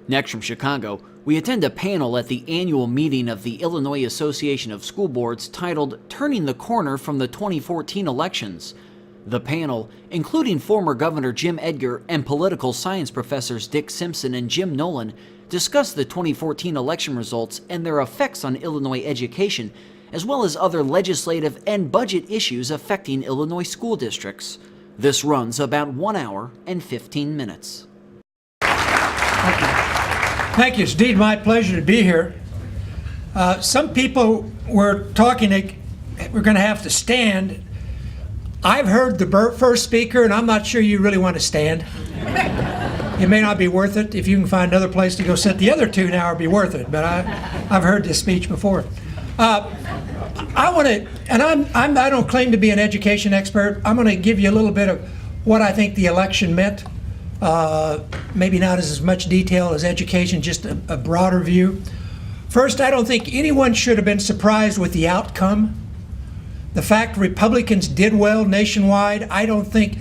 Next from Chicago, we attend a panel at the annual meeting of the Illinois Association of School Boards titled Turning the Corner from the 2014 Elections. The panel, including former Governor Jim Edgar and political science professors Dick Simpson and Jim Nowlan, discussed the 2014 election results and their effects on Illinois education, as well as other legislative and budget issues affecting Illinois school districts. This runs about 1 hour and 15 minutes. Thank you. Thank you. It's indeed my pleasure to be here. Some people were talking that we're going to have to stand. I've heard the first speaker, and I'm not sure you really want to stand. It may not be worth it. If you can find another place to go sit the other two now, it'll be worth it. But I've heard this speech before. I want to, and I don't claim to be an education expert. I'm going to give you a little bit of what I think the election meant. Maybe not as much detail as education, just a broader view. First, I don't think anyone should have been surprised with the outcome. The fact Republicans did well nationwide, I don't think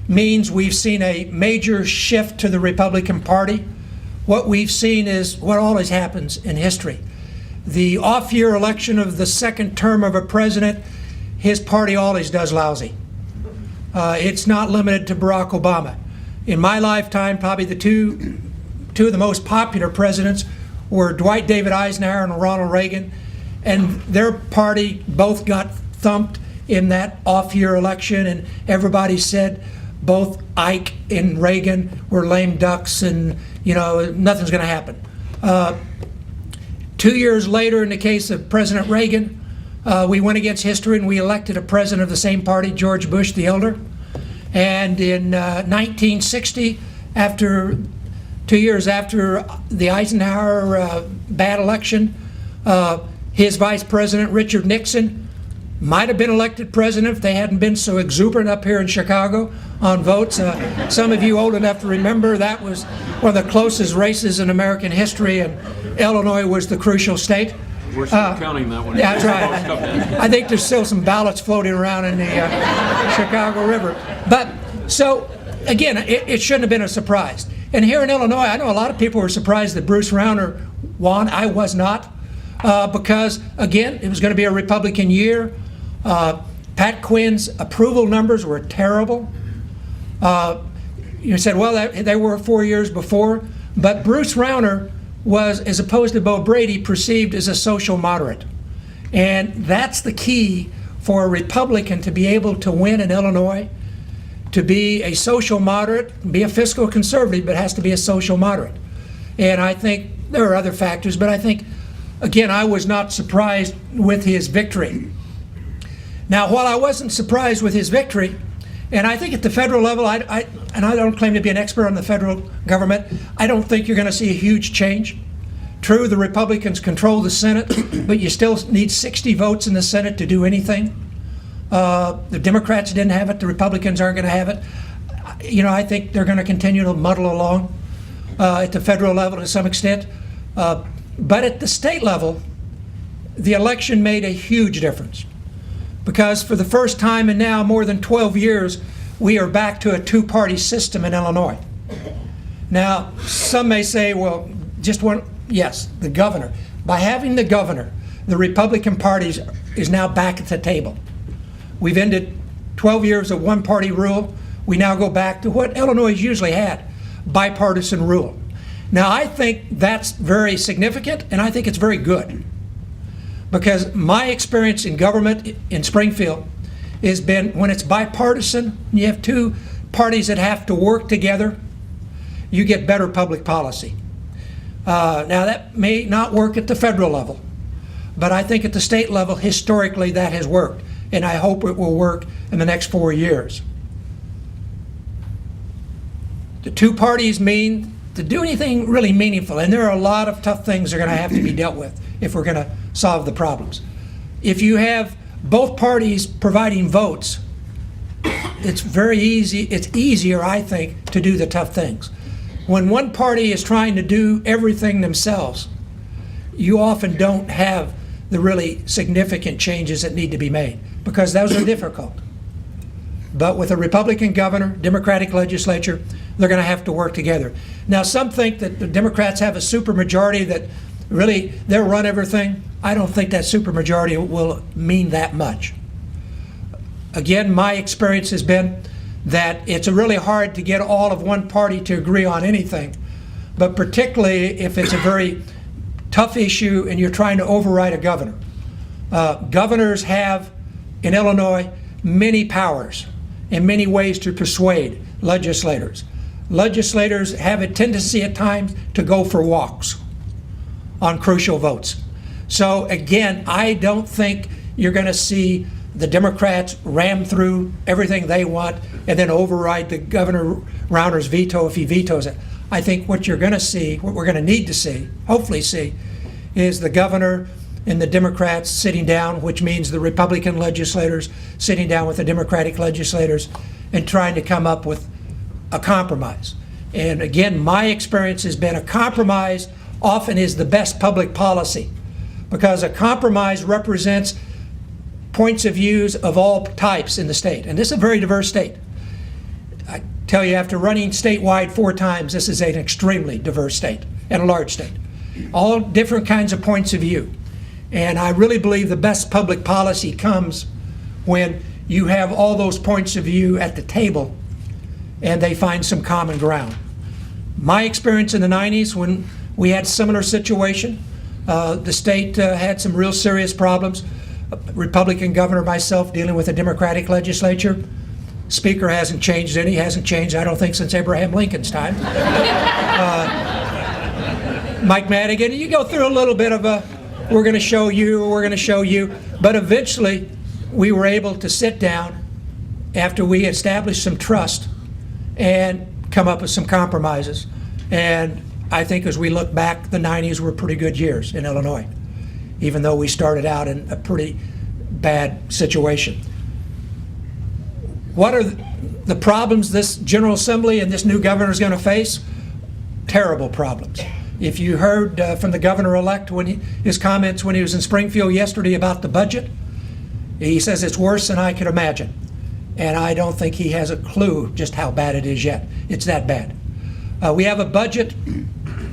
means we've seen a major shift to the Republican Party. What we've seen is what always happens in history. The off-year election of the second term of a president, his party always does lousy. It's not limited to Barack Obama. In my lifetime, probably the two of the most popular presidents were Dwight David Eisenhower and Ronald Reagan, and their party both got thumped in that off-year election, and everybody said both Ike and Reagan were lame ducks, and nothing's going to happen. 2 years later, in the case of President Reagan, we went against history and we elected a president of the same party, George Bush the elder. And in 1960, 2 years after the Eisenhower bad election, his vice president, Richard Nixon, might have been elected president if they hadn't been so exuberant up here in Chicago on votes. Some of you old enough to remember that was one of the closest races in American history, and Illinois was the crucial state. We're still counting that one. Yeah, that's right. I think there's still some ballots floating around in the Chicago River. But so, again, it shouldn't have been a surprise. And here in Illinois, I know a lot of people were surprised that Bruce Rauner won. I was not, because, again, it was going to be a Republican year. Pat Quinn's approval numbers were terrible. You said, well, they were 4 years before. But Bruce Rauner was, as opposed to Bo Brady, perceived as a social moderate. And that's the key for a Republican to be able to win in Illinois, to be a social moderate, be a fiscal conservative, but has to be a social moderate. And I think there are other factors, but I think, again, I was not surprised with his victory. Now, while I wasn't surprised with his victory, and I think at the federal level, and I don't claim to be an expert on the federal government, I don't think you're going to see a huge change. True, the Republicans control the Senate, but you still need 60 votes in the Senate to do anything. The Democrats didn't have it, the Republicans aren't going to have it. I think they're going to continue to muddle along at the federal level to some extent. But at the state level, the election made a huge difference. Because for the first time in now more than 12 years, we are back to a two-party system in Illinois. Now, some may say, well, just one, yes, the governor. By having the governor, the Republican Party is now back at the table. We've ended 12 years of one-party rule. We now go back to what Illinois usually had, bipartisan rule. Now, I think that's very significant, and I think it's very good. Because my experience in government in Springfield has been when it's bipartisan, you have two parties that have to work together, you get better public policy. Now that may not work at the federal level, but I think at the state level, historically, that has worked, and I hope it will work in the next 4 years. The two parties mean to do anything really meaningful, and there are a lot of tough things that are going to have to be dealt with if we're going to solve the problems. If you have both parties providing votes, it's very easy, it's easier, I think, to do the tough things. When one party is trying to do everything themselves, you often don't have the really significant changes that need to be made, because those are difficult. But with a Republican governor, Democratic legislature, they're going to have to work together. Now, some think that the Democrats have a supermajority that really they'll run everything. I don't think that supermajority will mean that much. Again, my experience has been that it's really hard to get all of one party to agree on anything, but particularly if it's a very tough issue and you're trying to override a governor. Governors have, in Illinois, many powers and many ways to persuade legislators. Legislators have a tendency at times to go for walks on crucial votes. So again, I don't think you're going to see the Democrats ram through everything they want and then override the Governor Rauner's veto if he vetoes it. I think what you're going to see, what we're going to need to see, hopefully see, is the governor and the Democrats sitting down, which means the Republican legislators sitting down with the Democratic legislators and trying to come up with a compromise. And again, my experience has been a compromise often is the best public policy, because a compromise represents points of views of all types in the state. And this is a very diverse state. I tell you, after running statewide 4 times, this is an extremely diverse state and a large state. All different kinds of points of view. And I really believe the best public policy comes when you have all those points of view at the table and they find some common ground. My experience in the 90s when we had a similar situation, the state had some real serious problems. Republican governor, myself, dealing with a Democratic legislature. Speaker hasn't changed any, hasn't changed, I don't think, since Abraham Lincoln's time. Mike Madigan, you go through a little bit of a, we're going to show you, but eventually we were able to sit down after we established some trust and come up with some compromises. And I think as we look back, the 90s were pretty good years in Illinois, even though we started out in a pretty bad situation. What are the problems this General Assembly and this new governor is going to face? Terrible problems. If you heard from the governor-elect his comments when he was in Springfield yesterday about the budget, he says it's worse than I could imagine. And I don't think he has a clue just how bad it is yet. It's that bad. We have a budget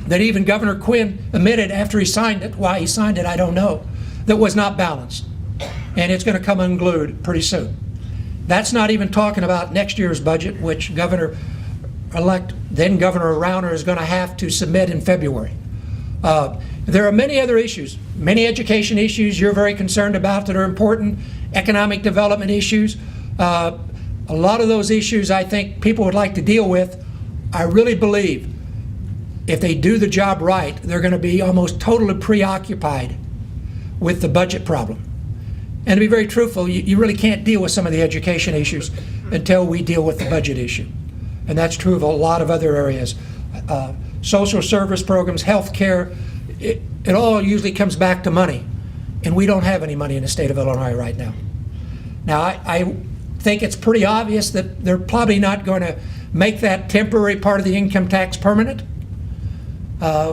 that even Governor Quinn admitted after he signed it, why he signed it I don't know, that was not balanced. And it's going to come unglued pretty soon. That's not even talking about next year's budget, which Governor-elect, then Governor Rauner, is going to have to submit in February. There are many other issues, many education issues you're very concerned about that are important, economic development issues. A lot of those issues I think people would like to deal with. I really believe if they do the job right, they're going to be almost totally preoccupied with the budget problem. And to be very truthful, you really can't deal with some of the education issues until we deal with the budget issue. And that's true of a lot of other areas. Social service programs, health care, it all usually comes back to money. And we don't have any money in the state of Illinois right now. Now, I think it's pretty obvious that they're probably not going to make that temporary part of the income tax permanent,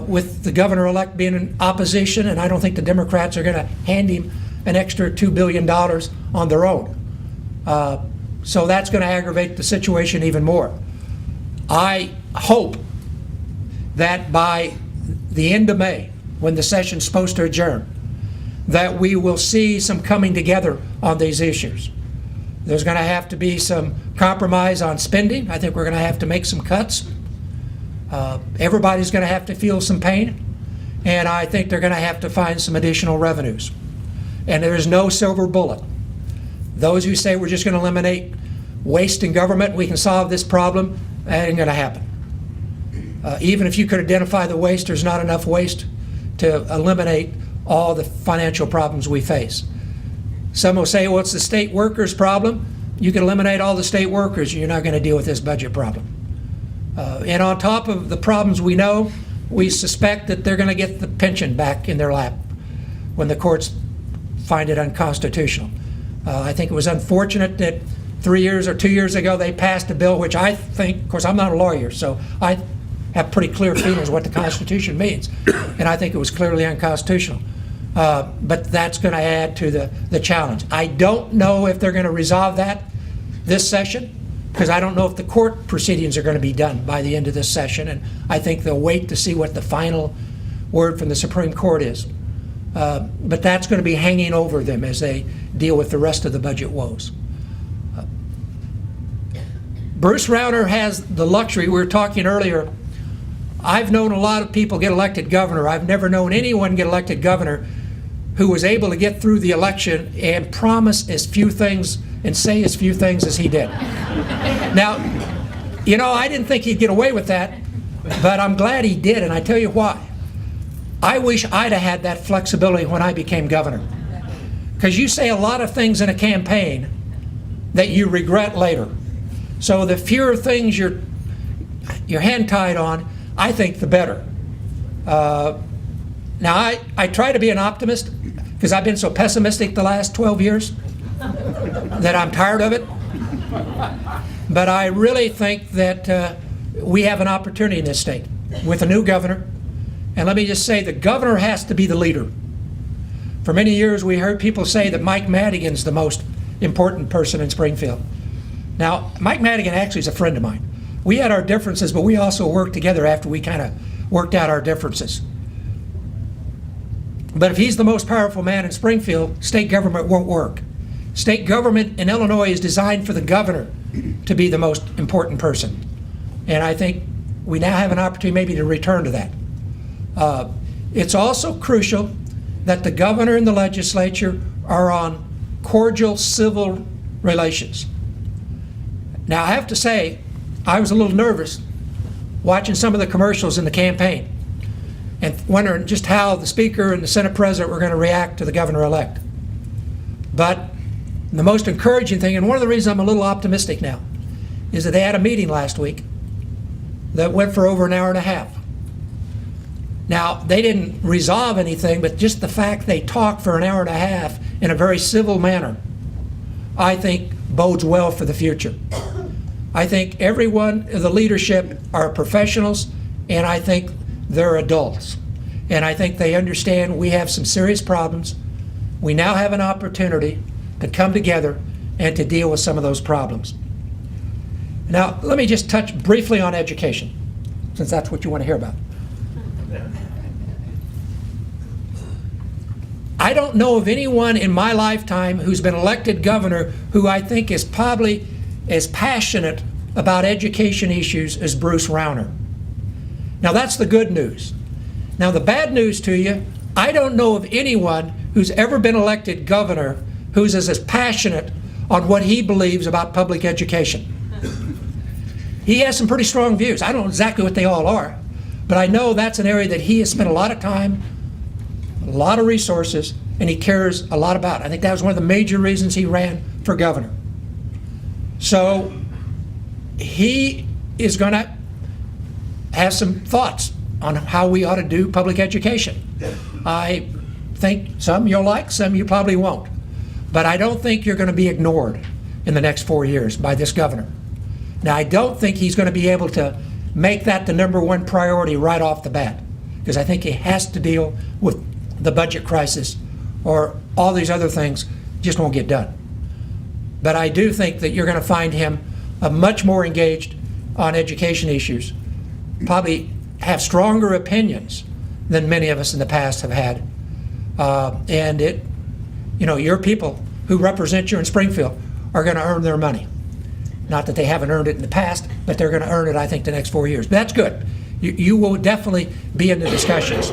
with the governor-elect being in opposition, and I don't think the Democrats are going to hand him an extra $2 billion on their own. So that's going to aggravate the situation even more. I hope that by the end of May, when the session's supposed to adjourn, that we will see some coming together on these issues. There's going to have to be some compromise on spending. I think we're going to have to make some cuts. Everybody's going to have to feel some pain, and I think they're going to have to find some additional revenues. And there is no silver bullet. Those who say we're just going to eliminate waste in government, we can solve this problem, that ain't going to happen. Even if you could identify the waste, there's not enough waste to eliminate all the financial problems we face. Some will say, well, it's the state workers' problem. You can eliminate all the state workers, you're not going to deal with this budget problem. And on top of the problems we know, we suspect that they're going to get the pension back in their lap when the courts find it unconstitutional. I think it was unfortunate that 3 years or 2 years ago they passed a bill which I think, of course I'm not a lawyer, so I have pretty clear feelings what the Constitution means, and I think it was clearly unconstitutional. But that's going to add to the challenge. I don't know if they're going to resolve that this session, because I don't know if the court proceedings are going to be done by the end of this session, and I think they'll wait to see what the final word from the Supreme Court is. But that's going to be hanging over them as they deal with the rest of the budget woes. Bruce Rauner has the luxury. We were talking earlier. I've known a lot of people get elected governor. I've never known anyone get elected governor who was able to get through the election and promise as few things and say as few things as he did. Now, you know, I didn't think he'd get away with that, but I'm glad he did, and I tell you why. I wish I'd have had that flexibility when I became governor. Because you say a lot of things in a campaign that you regret later. So the fewer things you're hand-tied on, I think the better. Now, I try to be an optimist because I've been so pessimistic the last 12 years that I'm tired of it. But I really think that we have an opportunity in this state with a new governor. And let me just say, the governor has to be the leader. For many years, we heard people say that Mike Madigan's the most important person in Springfield. Now, Mike Madigan actually is a friend of mine. We had our differences, but we also worked together after we kind of worked out our differences. But if he's the most powerful man in Springfield, state government won't work. State government in Illinois is designed for the governor to be the most important person. And I think we now have an opportunity maybe to return to that. It's also crucial that the governor and the legislature are on cordial civil relations. Now, I have to say, I was a little nervous watching some of the commercials in the campaign and wondering just how the Speaker and the Senate President were going to react to the governor-elect. But the most encouraging thing, and one of the reasons I'm a little optimistic now, is that they had a meeting last week that went for over an hour and a half. Now, they didn't resolve anything, but just the fact they talked for an hour and a half in a very civil manner, I think bodes well for the future. I think everyone in the leadership are professionals, and I think they're adults. And I think they understand we have some serious problems. We now have an opportunity to come together and to deal with some of those problems. Now, let me just touch briefly on education, since that's what you want to hear about. I don't know of anyone in my lifetime who's been elected governor who I think is probably as passionate about education issues as Bruce Rauner. Now, that's the good news. Now, the bad news to you, I don't know of anyone who's ever been elected governor who's as passionate on what he believes about public education. He has some pretty strong views. I don't know exactly what they all are, but I know that's an area that he has spent a lot of time, a lot of resources, and he cares a lot about. I think that was one of the major reasons he ran for governor. So he is going to have some thoughts on how we ought to do public education. I think some you'll like, some you probably won't. But I don't think you're going to be ignored in the next 4 years by this governor. Now, I don't think he's going to be able to make that the #1 priority right off the bat, because I think he has to deal with the budget crisis, or all these other things just won't get done. But I do think that you're going to find him much more engaged on education issues, probably have stronger opinions than many of us in the past have had. And your people who represent you in Springfield are going to earn their money. Not that they haven't earned it in the past, but they're going to earn it, I think, the next 4 years. But that's good. You will definitely be in the discussions.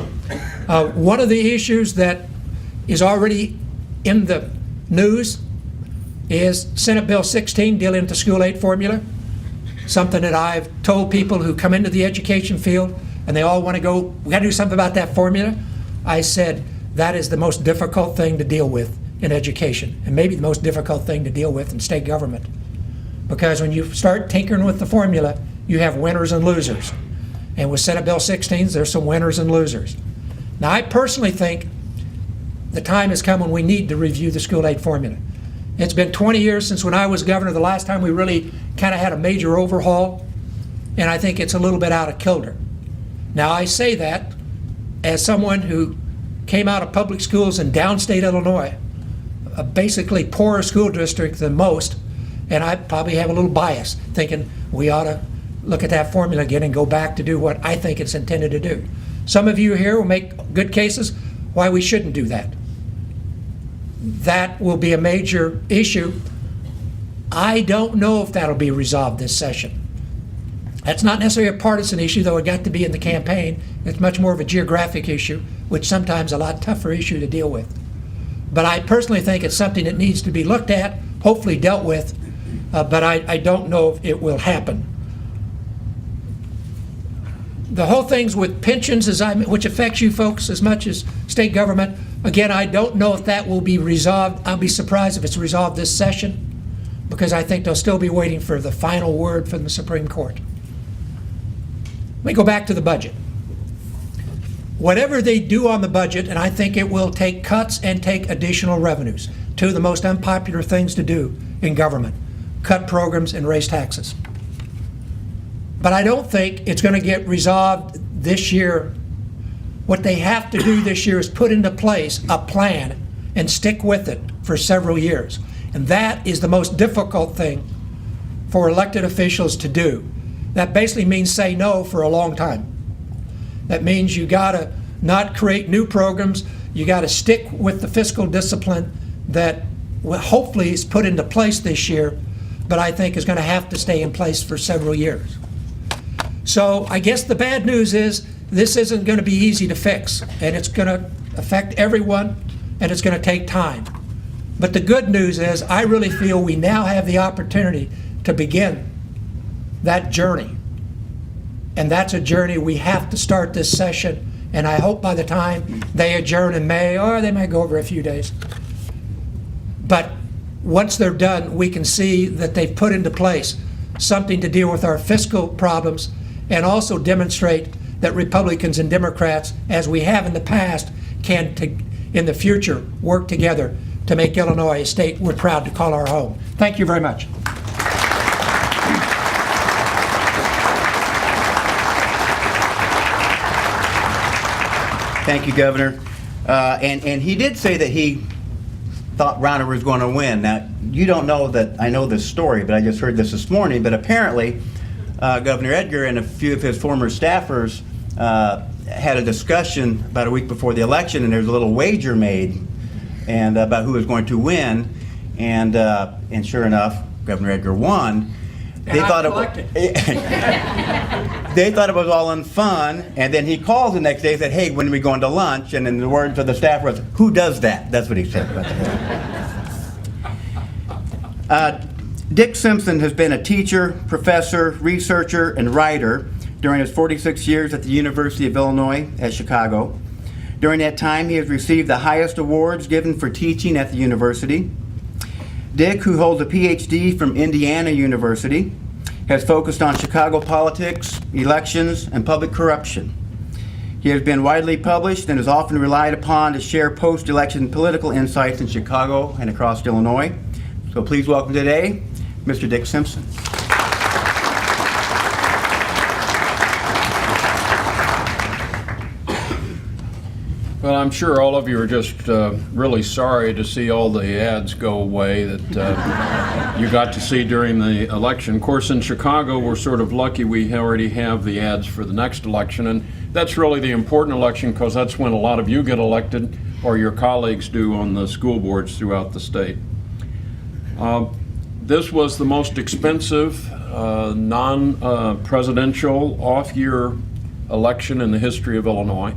One of the issues that is already in the news is Senate Bill 16 dealing with the school aid formula. Something that I've told people who come into the education field and they all want to go, we got to do something about that formula. I said, that is the most difficult thing to deal with in education, and maybe the most difficult thing to deal with in state government. Because when you start tinkering with the formula, you have winners and losers. And with Senate Bill 16s, there's some winners and losers. Now, I personally think the time has come when we need to review the school aid formula. It's been 20 years since when I was governor, the last time we really kind of had a major overhaul, and I think it's a little bit out of kilter. Now, I say that as someone who came out of public schools in downstate Illinois, a basically poorer school district than most, and I probably have a little bias, thinking we ought to look at that formula again and go back to do what I think it's intended to do. Some of you here will make good cases why we shouldn't do that. That will be a major issue. I don't know if that'll be resolved this session. That's not necessarily a partisan issue, though it got to be in the campaign. It's much more of a geographic issue, which sometimes a lot tougher issue to deal with. But I personally think it's something that needs to be looked at, hopefully dealt with, but I don't know if it will happen. The whole things with pensions, which affects you folks as much as state government, again, I don't know if that will be resolved. I'll be surprised if it's resolved this session, because I think they'll still be waiting for the final word from the Supreme Court. Let me go back to the budget. Whatever they do on the budget, and I think it will take cuts and take additional revenues, two of the most unpopular things to do in government, cut programs and raise taxes. But I don't think it's going to get resolved this year. What they have to do this year is put into place a plan and stick with it for several years. And that is the most difficult thing for elected officials to do. That basically means say no for a long time. That means you got to not create new programs. You got to stick with the fiscal discipline that hopefully is put into place this year, but I think is going to have to stay in place for several years. So I guess the bad news is this isn't going to be easy to fix, and it's going to affect everyone, and it's going to take time. But the good news is I really feel we now have the opportunity to begin that journey. And that's a journey we have to start this session, and I hope by the time they adjourn in May, or they might go over a few days, but once they're done, we can see that they've put into place something to deal with our fiscal problems and also demonstrate that Republicans and Democrats, as we have in the past, can in the future work together to make Illinois a state we're proud to call our home. Thank you very much. Thank you, Governor. And he did say that he thought Rauner was going to win. Now, you don't know that I know this story, but I just heard this morning. But apparently, Governor Edgar and a few of his former staffers had a discussion about a week before the election, and there was a little wager made and about who was going to win. And sure enough, Governor Edgar won. They thought it was all in fun, and then he called the next day and said, "Hey, when are we going to lunch?" And then the words of the staff was, "Who does that?" That's what he said. Dick Simpson has been a teacher, professor, researcher, and writer during his 46 years at the University of Illinois at Chicago. During that time, he has received the highest awards given for teaching at the university. Dick, who holds a PhD from Indiana University, has focused on Chicago politics, elections, and public corruption. He has been widely published and is often relied upon to share post-election political insights in Chicago and across Illinois. So please welcome today, Mr. Dick Simpson. Well, I'm sure all of you are just really sorry to see all the ads go away that you got to see during the election. Of course, in Chicago, we're sort of lucky we already have the ads for the next election, and that's really the important election because that's when a lot of you get elected or your colleagues do on the school boards throughout the state. This was the most expensive non-presidential off-year election in the history of Illinois.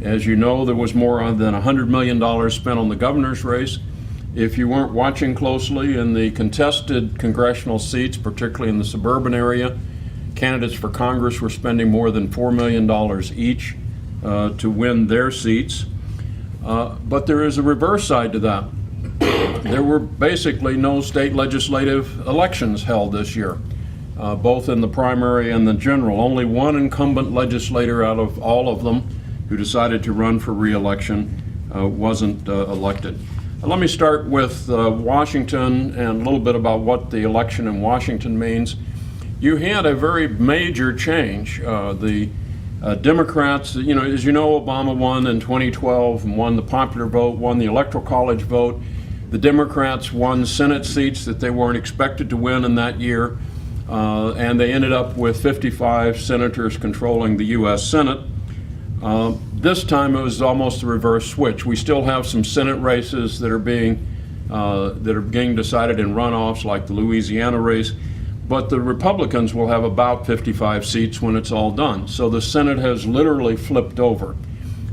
As you know, there was more than $100 million spent on the governor's race. If you weren't watching closely in the contested congressional seats, particularly in the suburban area, candidates for Congress were spending more than $4 million each to win their seats. But there is a reverse side to that. There were basically no state legislative elections held this year, both in the primary and the general. Only one incumbent legislator out of all of them who decided to run for re-election wasn't elected. Let me start with Washington and a little bit about what the election in Washington means. You had a very major change. The Democrats, as you know, Obama won in 2012 and won the popular vote, won the Electoral College vote. The Democrats won Senate seats that they weren't expected to win in that year, and they ended up with 55 senators controlling the U.S. Senate. This time it was almost a reverse switch. We still have some Senate races that are being decided in runoffs, like the Louisiana race, but the Republicans will have about 55 seats when it's all done. So the Senate has literally flipped over.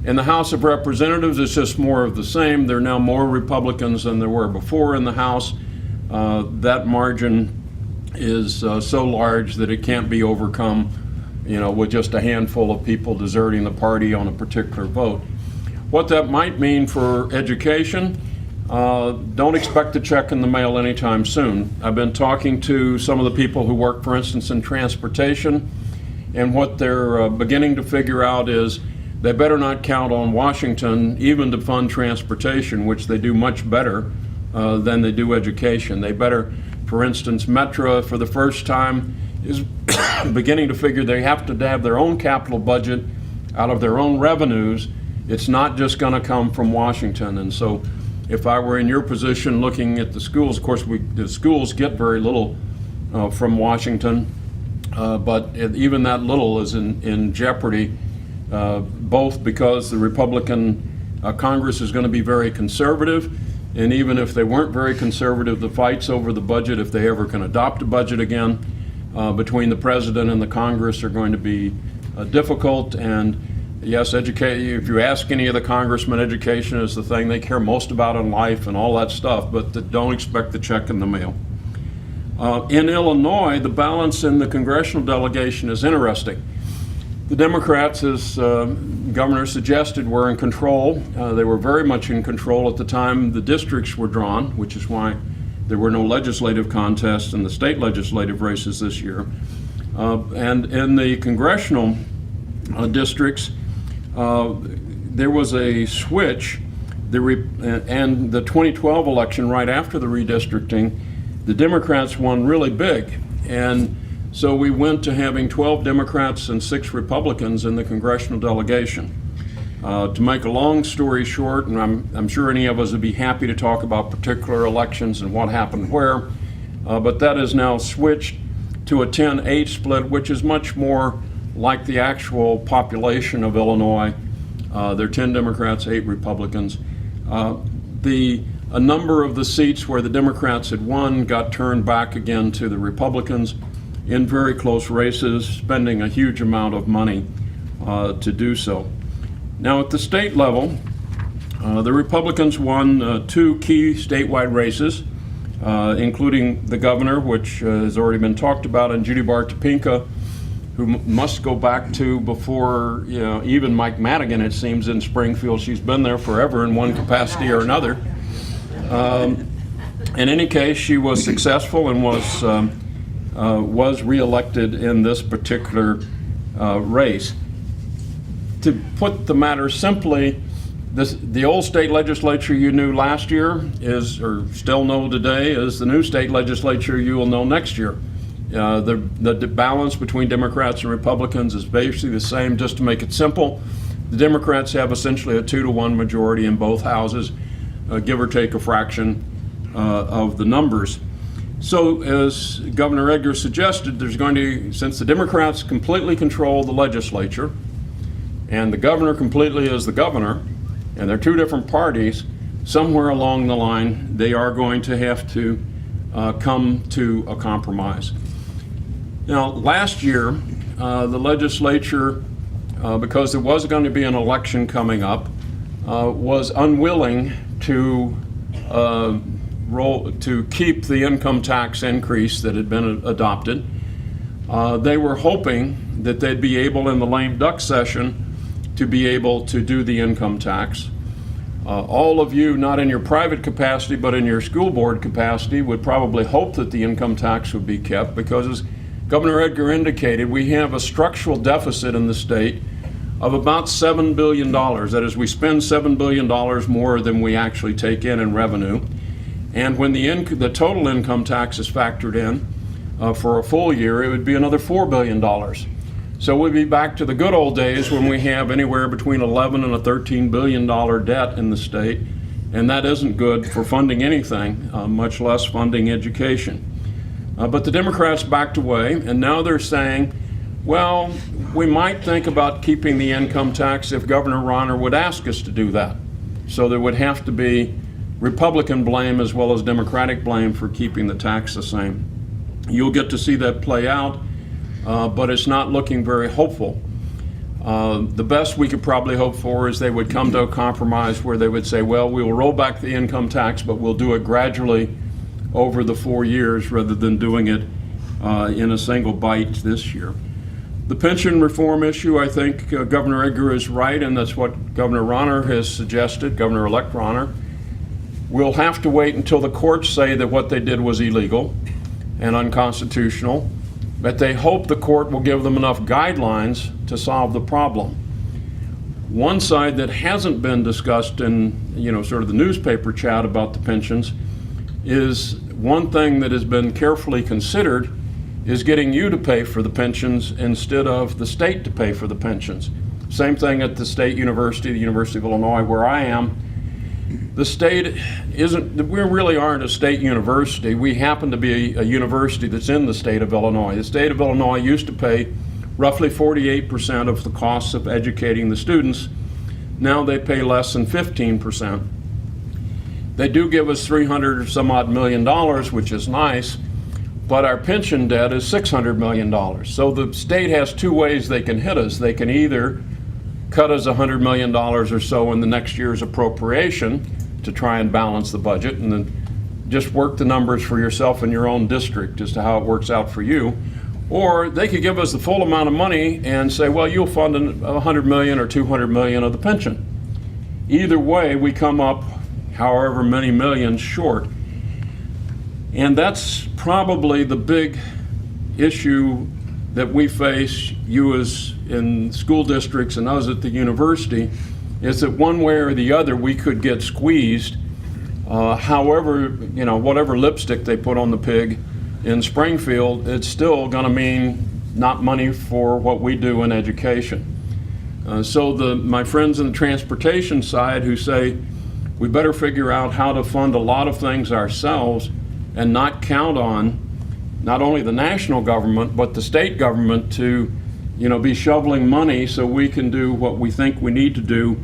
In the House of Representatives, it's just more of the same. There are now more Republicans than there were before in the House. That margin is so large that it can't be overcome, with just a handful of people deserting the party on a particular vote. What that might mean for education, don't expect a check in the mail anytime soon. I've been talking to some of the people who work, for instance, in transportation, and what they're beginning to figure out is they better not count on Washington even to fund transportation, which they do much better than they do education. They better, for instance, Metra for the first time is beginning to figure they have to have their own capital budget out of their own revenues. It's not just going to come from Washington. And so if I were in your position looking at the schools, of course the schools get very little from Washington, but even that little is in jeopardy, both because the Republican Congress is going to be very conservative, and even if they weren't very conservative, the fights over the budget, if they ever can adopt a budget again, between the president and the Congress are going to be difficult. And yes, if you ask any of the congressmen, education is the thing they care most about in life and all that stuff, but don't expect the check in the mail. In Illinois, the balance in the congressional delegation is interesting. The Democrats, as Governor suggested, were in control. They were very much in control at the time the districts were drawn, which is why there were no legislative contests in the state legislative races this year. And in the congressional districts, there was a switch. And the 2012 election, right after the redistricting, the Democrats won really big. And so we went to having 12 Democrats and 6 Republicans in the congressional delegation. To make a long story short, and I'm sure any of us would be happy to talk about particular elections and what happened where, but that is now switched to a 10-8 split, which is much more like the actual population of Illinois. There are 10 Democrats, 8 Republicans. A number of the seats where the Democrats had won got turned back again to the Republicans in very close races, spending a huge amount of money to do so. Now at the state level, the Republicans won 2 key statewide races, including the governor, which has already been talked about, and Judy Bart Topinka, who must go back to before even Mike Madigan, it seems, in Springfield. She's been there forever in one capacity or another. In any case, she was successful and was reelected in this particular race. To put the matter simply, the old state legislature you knew last year or still know today, is the new state legislature you will know next year. The balance between Democrats and Republicans is basically the same. Just to make it simple, the Democrats have essentially a 2-to-1 majority in both houses, give or take a fraction of the numbers. So as Governor Edgar suggested, since the Democrats completely control the legislature and the governor completely is the governor, and they're 2 different parties, somewhere along the line they are going to have to come to a compromise. Now, last year, the legislature, because there was going to be an election coming up, was unwilling to keep the income tax increase that had been adopted. They were hoping that they'd be able, in the lame duck session, to be able to do the income tax. All of you, not in your private capacity, but in your school board capacity, would probably hope that the income tax would be kept, because as Governor Edgar indicated, we have a structural deficit in the state of about $7 billion. That is, we spend $7 billion more than we actually take in revenue. And when the total income tax is factored in for a full year, it would be another $4 billion. So we'd be back to the good old days when we have anywhere between $11 and a $13 billion debt in the state, and that isn't good for funding anything, much less funding education. But the Democrats backed away, and now they're saying, well, we might think about keeping the income tax if Governor Rauner would ask us to do that. So there would have to be Republican blame as well as Democratic blame for keeping the tax the same. You'll get to see that play out, but it's not looking very hopeful. The best we could probably hope for is they would come to a compromise where they would say, well, we will roll back the income tax, but we'll do it gradually over the 4 years rather than doing it in a single bite this year. The pension reform issue, I think Governor Edgar is right, and that's what Governor Rauner has suggested, Governor-elect Rauner. We'll have to wait until the courts say that what they did was illegal and unconstitutional, but they hope the court will give them enough guidelines to solve the problem. One side that hasn't been discussed in, sort of the newspaper chat about the pensions is one thing that has been carefully considered is getting you to pay for the pensions instead of the state to pay for the pensions. Same thing at the State University, the University of Illinois, where I am. The state we really aren't a state university. We happen to be a university that's in the state of Illinois. The state of Illinois used to pay roughly 48% of the costs of educating the students. Now they pay less than 15%. They do give us $300 or some odd million, which is nice, but our pension debt is $600 million. So the state has two ways they can hit us. They can either cut us $100 million or so in the next year's appropriation to try and balance the budget, and then just work the numbers for yourself in your own district as to how it works out for you. Or they could give us the full amount of money and say, well, you'll fund $100 million or $200 million of the pension. Either way, we come up however many millions short. And that's probably the big issue that we face, you as in school districts and us at the university, is that one way or the other we could get squeezed. However, whatever lipstick they put on the pig in Springfield, it's still going to mean not money for what we do in education. So my friends in the transportation side who say we better figure out how to fund a lot of things ourselves and not count on not only the national government but the state government to be shoveling money so we can do what we think we need to do,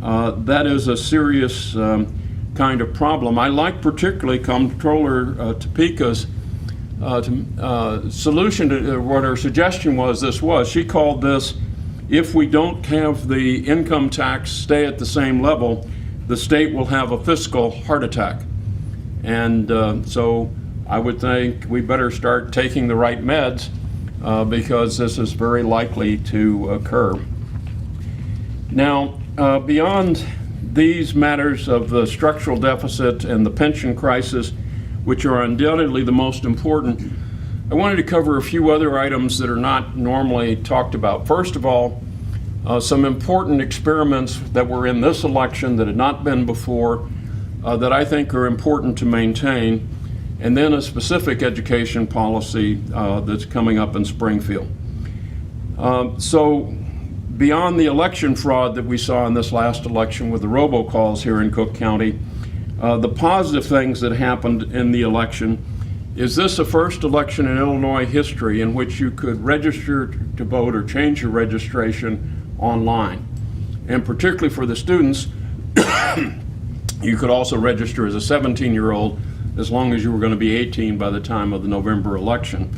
that is a serious kind of problem. I like particularly Comptroller Topeka's solution to what her suggestion was. She called this, if we don't have the income tax stay at the same level, the state will have a fiscal heart attack. And so I would think we better start taking the right meds because this is very likely to occur. Now, beyond these matters of the structural deficit and the pension crisis, which are undoubtedly the most important, I wanted to cover a few other items that are not normally talked about. First of all, some important experiments that were in this election that had not been before that I think are important to maintain, and then a specific education policy that's coming up in Springfield. So beyond the election fraud that we saw in this last election with the robocalls here in Cook County, the positive things that happened in the election is this the first election in Illinois history in which you could register to vote or change your registration online. And particularly for the students, you could also register as a 17-year-old as long as you were going to be 18 by the time of the November election.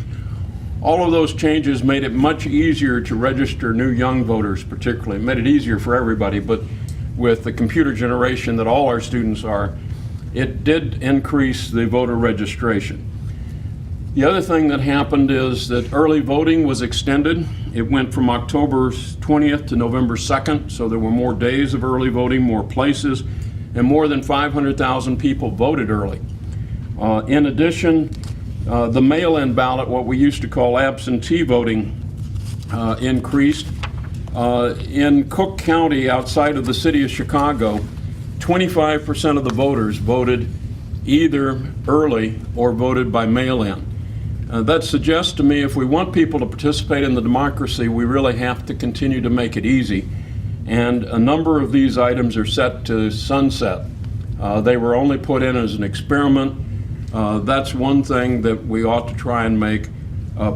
All of those changes made it much easier to register new young voters particularly. It made it easier for everybody, but with the computer generation that all our students are, it did increase the voter registration. The other thing that happened is that early voting was extended. It went from October 20th to November 2nd, so there were more days of early voting, more places, and more than 500,000 people voted early. In addition, the mail-in ballot, what we used to call absentee voting, increased. In Cook County, outside of the city of Chicago, 25% of the voters voted either early or voted by mail-in. That suggests to me if we want people to participate in the democracy, we really have to continue to make it easy. And a number of these items are set to sunset They were only put in as an experiment. That's one thing that we ought to try and make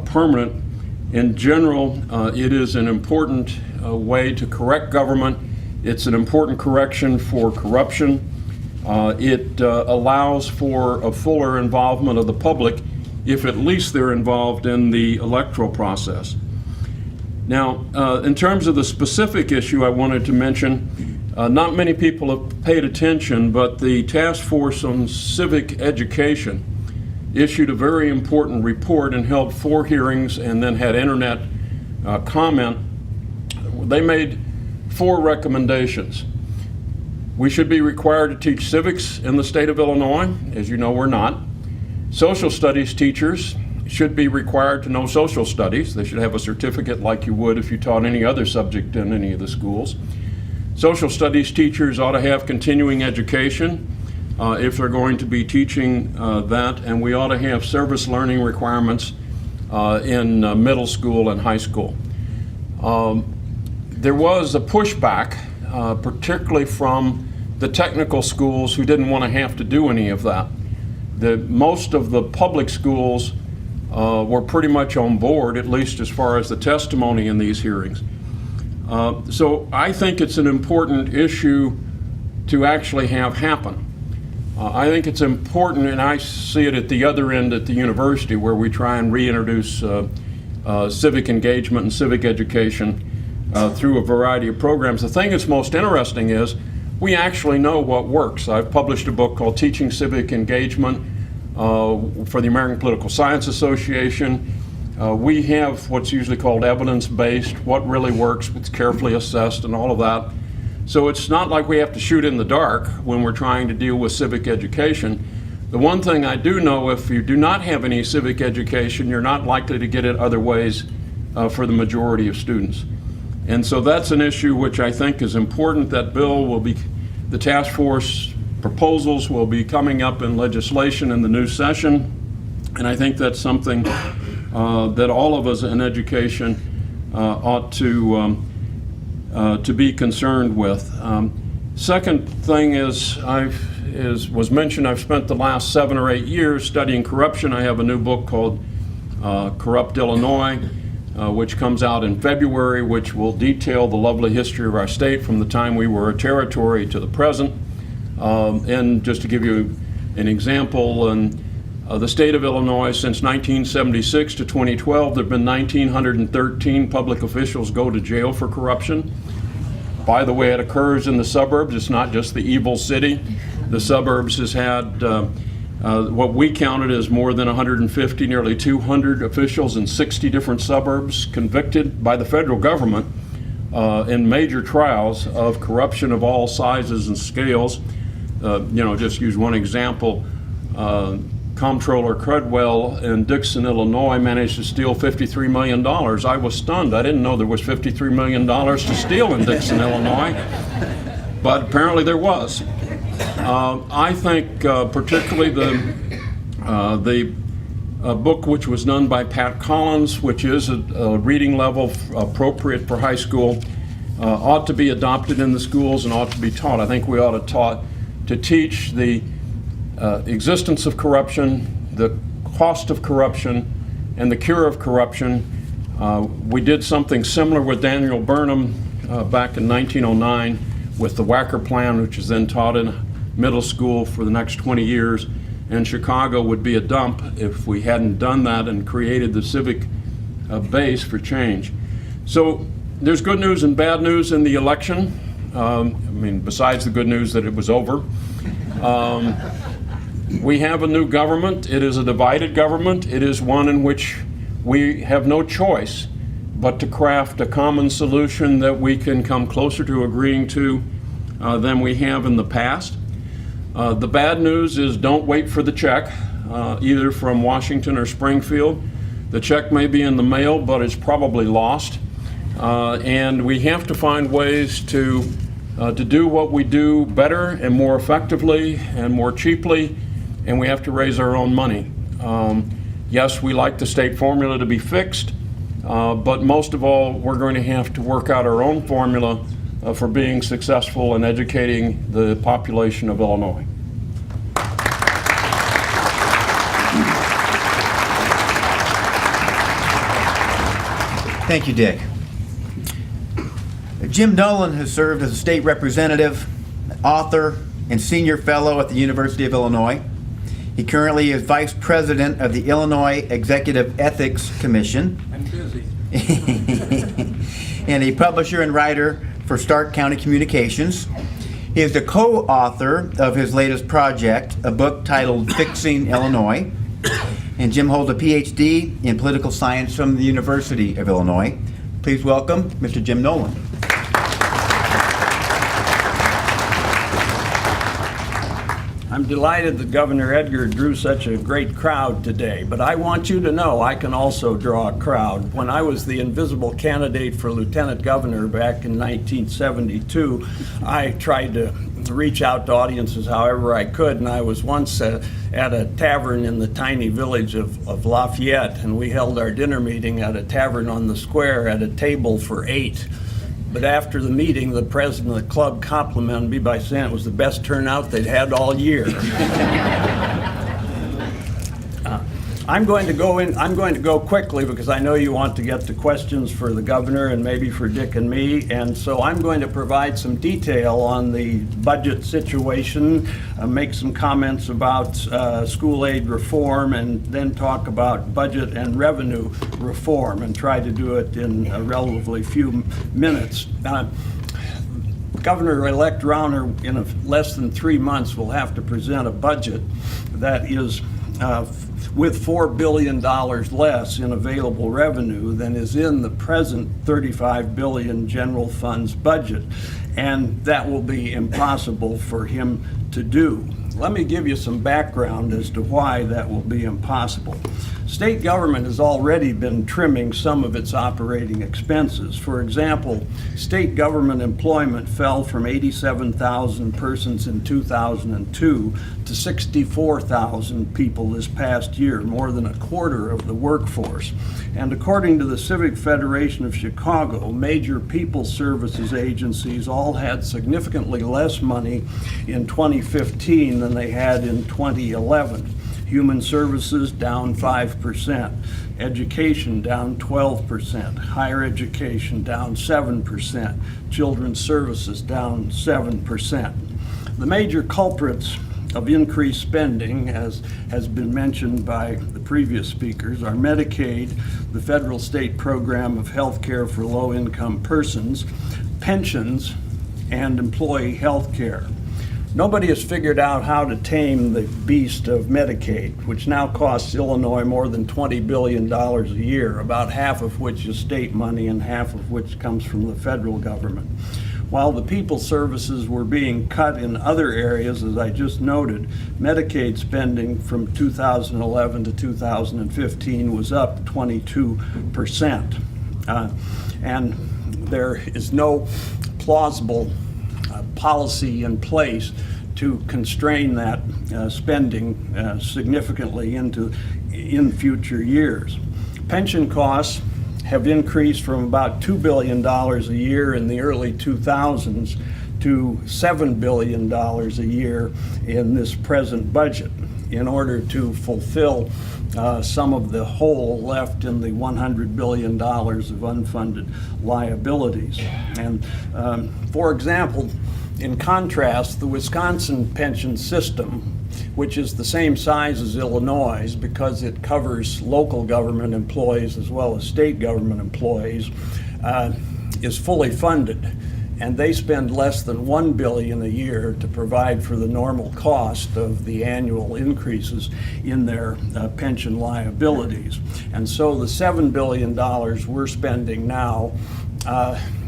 permanent. In general, it is an important way to correct government. It's an important correction for corruption. It allows for a fuller involvement of the public if at least they're involved in the electoral process. Now, in terms of the specific issue I wanted to mention, not many people have paid attention, but the Task Force on Civic Education issued a very important report and held 4 hearings and then had internet comment. They made 4 recommendations. We should be required to teach civics in the state of Illinois. As you know, we're not. Social studies teachers should be required to know social studies. They should have a certificate like you would if you taught any other subject in any of the schools. Social studies teachers ought to have continuing education if they're going to be teaching that, and we ought to have service learning requirements in middle school and high school. There was a pushback, particularly from the technical schools who didn't want to have to do any of that. Most of the public schools were pretty much on board, at least as far as the testimony in these hearings. So I think it's an important issue to actually have happen. I think it's important, and I see it at the other end at the university, where we try and reintroduce civic engagement and civic education through a variety of programs. The thing that's most interesting is we actually know what works. I've published a book called Teaching Civic Engagement for the American Political Science Association. We have what's usually called evidence-based, what really works, it's carefully assessed and all of that. So it's not like we have to shoot in the dark when we're trying to deal with civic education. The one thing I do know, if you do not have any civic education, you're not likely to get it other ways for the majority of students. And so that's an issue which I think is important. That bill will be, the task force proposals will be coming up in legislation in the new session. And I think that's something that all of us in education ought to be concerned with. Second thing is, was mentioned, I've spent the last 7 or 8 years studying corruption. I have a new book called Corrupt Illinois, which comes out in February, which will detail the lovely history of our state from the time we were a territory to the present. And just to give you an example, in the state of Illinois, since 1976 to 2012, there have been 1,913 public officials go to jail for corruption. By the way, it occurs in the suburbs. It's not just the evil city. The suburbs has had what we counted as more than 150, nearly 200 officials in 60 different suburbs convicted by the federal government in major trials of corruption of all sizes and scales. Just use one example. Comptroller Credwell in Dixon, Illinois managed to steal $53 million. I was stunned. I didn't know there was $53 million to steal in Dixon, Illinois, but apparently there was. I think particularly the book which was done by Pat Collins, which is a reading level appropriate for high school, ought to be adopted in the schools and ought to be taught. I think we ought to teach the existence of corruption, the cost of corruption, and the cure of corruption. We did something similar with Daniel Burnham back in 1909 with the Wacker Plan, which is then taught in middle school for the next 20 years. And Chicago would be a dump if we hadn't done that and created the civic base for change. So there's good news and bad news in the election. Besides the good news that it was over. We have a new government. It is a divided government. It is one in which we have no choice but to craft a common solution that we can come closer to agreeing to than we have in the past. The bad news is don't wait for the check, either from Washington or Springfield. The check may be in the mail, but it's probably lost. And we have to find ways to do what we do better and more effectively and more cheaply, and we have to raise our own money. Yes, we like the state formula to be fixed, but most of all, we're going to have to work out our own formula for being successful in educating the population of Illinois. Thank you, Dick. Jim Nowlan has served as a state representative, author, and senior fellow at the University of Illinois. He currently is vice president of the Illinois Executive Ethics Commission. I'm busy. And a publisher and writer for Stark County Communications. He is the co-author of his latest project, a book titled Fixing Illinois. And Jim holds a PhD in political science from the University of Illinois. Please welcome Mr. Jim Nowlan. I'm delighted that Governor Edgar drew such a great crowd today, but I want you to know I can also draw a crowd. When I was the invisible candidate for lieutenant governor back in 1972, I tried to reach out to audiences however I could, and I was once at a tavern in the tiny village of Lafayette, and we held our dinner meeting at a tavern on the square at a table for 8. But after the meeting, the president of the club complimented me by saying it was the best turnout they'd had all year. I'm going to go quickly because I know you want to get to questions for the governor and maybe for Dick and me, and so I'm going to provide some detail on the budget situation, make some comments about school aid reform, and then talk about budget and revenue reform, and try to do it in a relatively few minutes. Governor-elect Rauner, in less than 3 months, will have to present a budget that is with $4 billion less in available revenue than is in the present $35 billion general funds budget, and that will be impossible for him to do. Let me give you some background as to why that will be impossible. State government has already been trimming some of its operating expenses. For example, state government employment fell from 87,000 persons in 2002 to 64,000 people this past year, more than a quarter of the workforce. And according to the Civic Federation of Chicago, major people services agencies all had significantly less money in 2015 than they had in 2011. Human services down 5%, education down 12%, higher education down 7%, children's services down 7%. The major culprits of increased spending, as has been mentioned by the previous speakers, are Medicaid, the federal state program of health care for low-income persons, pensions, and employee health care. Nobody has figured out how to tame the beast of Medicaid, which now costs Illinois more than $20 billion a year, about half of which is state money and half of which comes from the federal government. While the people services were being cut in other areas, as I just noted, Medicaid spending from 2011 to 2015 was up 22%. And there is no plausible policy in place to constrain that spending significantly in future years. Pension costs have increased from about $2 billion a year in the early 2000s to $7 billion a year in this present budget in order to fulfill some of the hole left in the $100 billion of unfunded liabilities. And for example, in contrast, the Wisconsin pension system, which is the same size as Illinois because it covers local government employees as well as state government employees, is fully funded. And they spend less than $1 billion a year to provide for the normal cost of the annual increases in their pension liabilities. And so the $7 billion we're spending now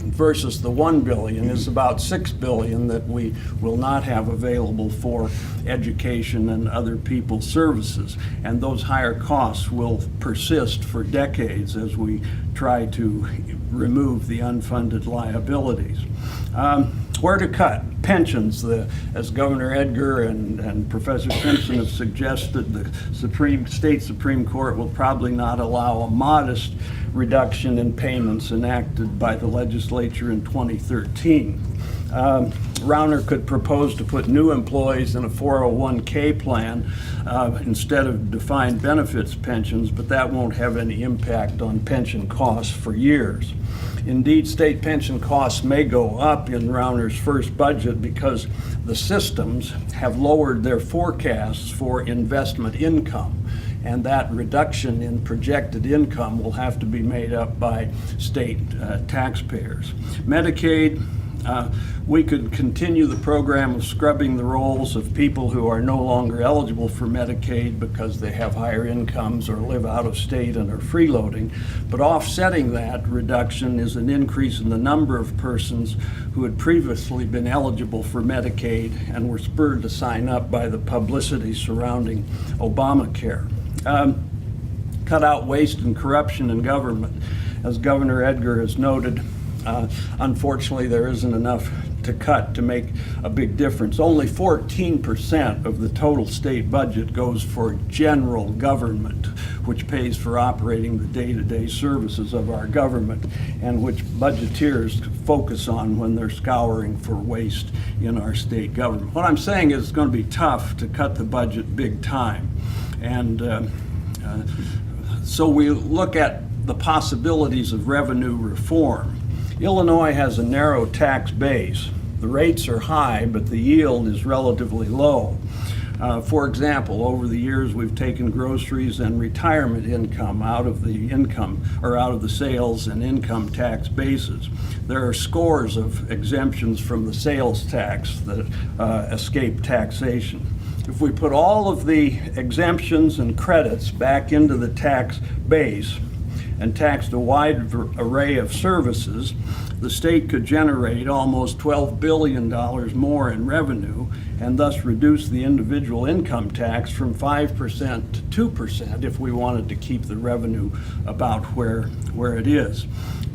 versus the $1 billion is about $6 billion that we will not have available for education and other people's services. And those higher costs will persist for decades as we try to remove the unfunded liabilities. Where to cut? Pensions. As Governor Edgar and Professor Simpson have suggested, the state Supreme Court will probably not allow a modest reduction in payments enacted by the legislature in 2013. Rauner could propose to put new employees in a 401k plan instead of defined benefits pensions, but that won't have any impact on pension costs for years. Indeed, state pension costs may go up in Rauner's first budget because the systems have lowered their forecasts for investment income, and that reduction in projected income will have to be made up by state taxpayers. Medicaid, we could continue the program of scrubbing the rolls of people who are no longer eligible for Medicaid because they have higher incomes or live out of state and are freeloading. But offsetting that reduction is an increase in the number of persons who had previously been eligible for Medicaid and were spurred to sign up by the publicity surrounding Obamacare. Cut out waste and corruption in government. As Governor Edgar has noted, unfortunately, there isn't enough to cut to make a big difference. Only 14% of the total state budget goes for general government, which pays for operating the day-to-day services of our government and which budgeteers focus on when they're scouring for waste in our state government. What I'm saying is it's going to be tough to cut the budget big time. And so we look at the possibilities of revenue reform. Illinois has a narrow tax base. The rates are high, but the yield is relatively low. For example, over the years, we've taken groceries and retirement income out of the sales and income tax bases. There are scores of exemptions from the sales tax that escape taxation. If we put all of the exemptions and credits back into the tax base and taxed a wide array of services, the state could generate almost $12 billion more in revenue and thus reduce the individual income tax from 5% to 2% if we wanted to keep the revenue about where it is.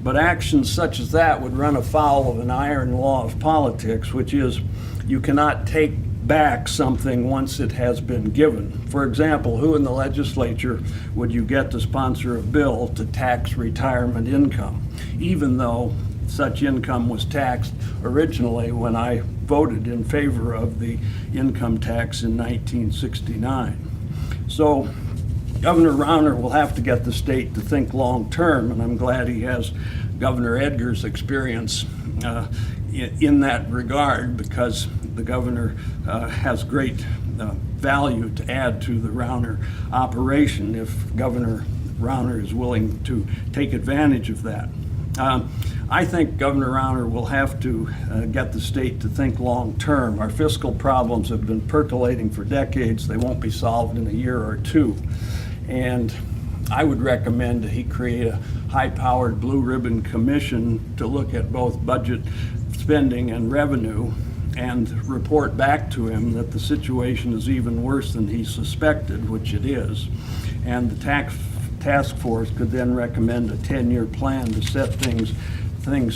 But actions such as that would run afoul of an iron law of politics, which is you cannot take back something once it has been given. For example, who in the legislature would you get to sponsor a bill to tax retirement income, even though such income was taxed originally when I voted in favor of the income tax in 1969. So Governor Rauner will have to get the state to think long term, and I'm glad he has Governor Edgar's experience in that regard, because the governor has great value to add to the Rauner operation if Governor Rauner is willing to take advantage of that. I think Governor Rauner will have to get the state to think long term. Our fiscal problems have been percolating for decades. They won't be solved in a year or two. And I would recommend that he create a high-powered blue ribbon commission to look at both budget spending and revenue and report back to him that the situation is even worse than he suspected, which it is. And the task force could then recommend a 10-year plan to set things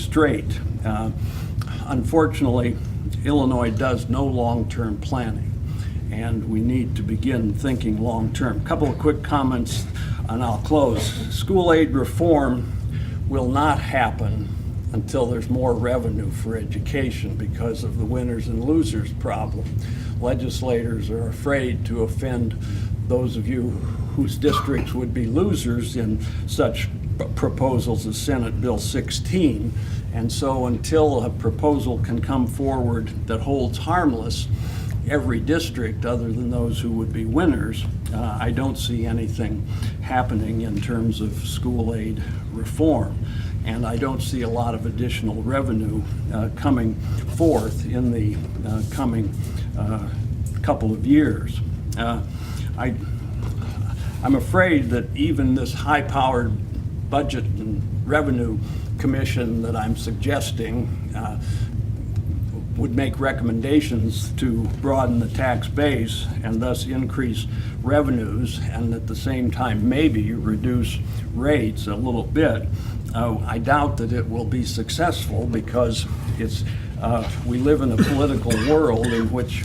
straight. Unfortunately, Illinois does no long-term planning, and we need to begin thinking long-term. A couple of quick comments, and I'll close. School aid reform will not happen until there's more revenue for education because of the winners and losers problem. Legislators are afraid to offend those of you whose districts would be losers in such proposals as Senate Bill 16. And so until a proposal can come forward that holds harmless every district other than those who would be winners, I don't see anything happening in terms of school aid reform. And I don't see a lot of additional revenue coming forth in the coming couple of years. I'm afraid that even this high-powered budget and revenue commission that I'm suggesting would make recommendations to broaden the tax base and thus increase revenues, and at the same time maybe reduce rates a little bit. I doubt that it will be successful because we live in a political world in which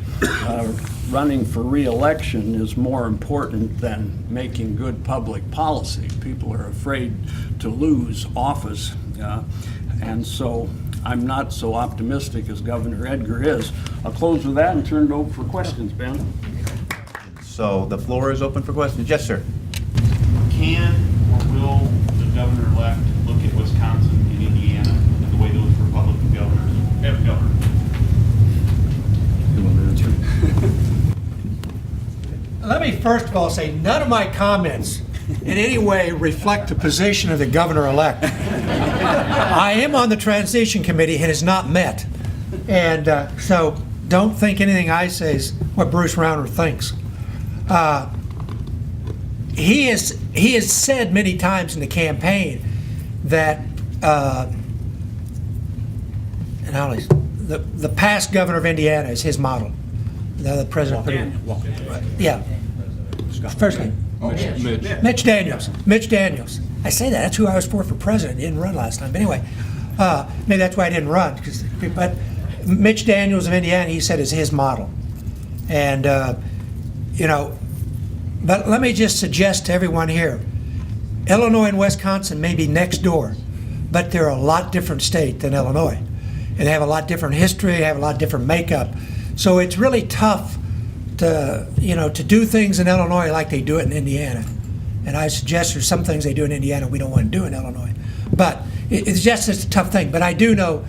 running for re-election is more important than making good public policy. People are afraid to lose office, and so I'm not so optimistic as Governor Edgar is. I'll close with that and turn it over for questions, Ben. So the floor is open for questions. Yes, sir. Can or will the governor-elect look at Wisconsin and Indiana and the way those Republican governors have governed? Let me first of all say, none of my comments in any way reflect the position of the governor-elect. I am on the transition committee. It has not met. And so don't think anything I say is what Bruce Rauner thinks. He has said many times in the campaign that the past governor of Indiana is his model. The president. Yeah. First name. Mitch Daniels. Mitch Daniels. I say that. That's who I was for president. He didn't run last time. But anyway, maybe that's why I didn't run. But Mitch Daniels of Indiana, he said, is his model. And, but let me just suggest to everyone here, Illinois and Wisconsin may be next door, but they're a lot different state than Illinois. And they have a lot different history, they have a lot different makeup. So it's really tough to do things in Illinois like they do it in Indiana. And I suggest there's some things they do in Indiana we don't want to do in Illinois. But it's a tough thing. But I do know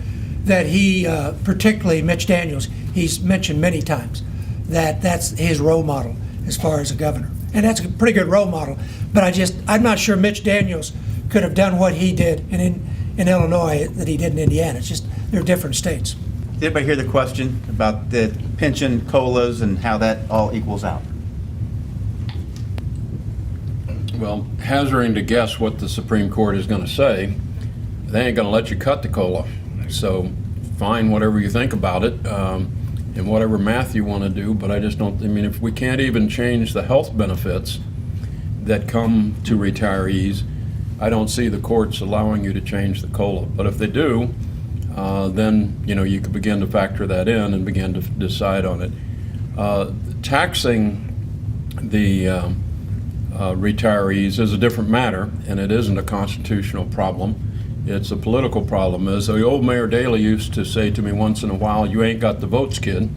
that he, particularly Mitch Daniels, he's mentioned many times that that's his role model as far as a governor. And that's a pretty good role model. But I'm not sure Mitch Daniels could have done what he did in Illinois that he did in Indiana. It's just, they're different states. Did anybody hear the question about the pension COLAs and how that all equals out? Well, hazarding to guess what the Supreme Court is going to say, they ain't going to let you cut the COLA. So fine, whatever you think about it, and whatever math you want to do, but I just don't, if we can't even change the health benefits that come to retirees, I don't see the courts allowing you to change the COLA. But if they do, then you could begin to factor that in and begin to decide on it. Taxing the retirees is a different matter, and it isn't a constitutional problem. It's a political problem. As the old Mayor Daley used to say to me once in a while, "You ain't got the votes, kid."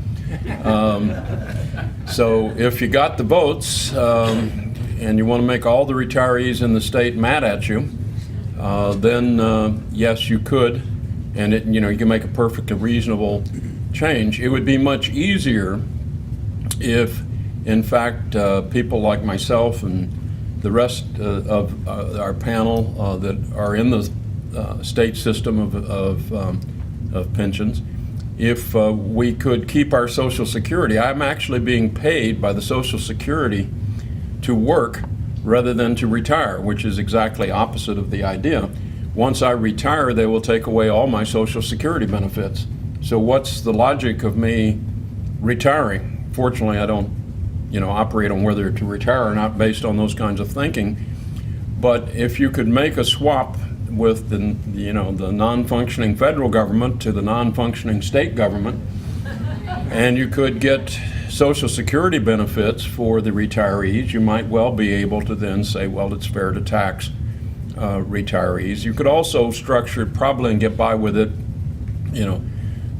So if you got the votes and you want to make all the retirees in the state mad at you, then yes, you could. And you can make a perfectly reasonable change. It would be much easier if, in fact, people like myself and the rest of our panel that are in the state system of pensions, if we could keep our Social Security. I'm actually being paid by the Social Security to work rather than to retire, which is exactly opposite of the idea. Once I retire, they will take away all my Social Security benefits. So what's the logic of me retiring? Fortunately, I don't, operate on whether to retire or not based on those kinds of thinking. But if you could make a swap with the non-functioning federal government to the non-functioning state government, and you could get Social Security benefits for the retirees, you might well be able to then say, well, it's fair to tax retirees. You could also structure it probably and get by with it.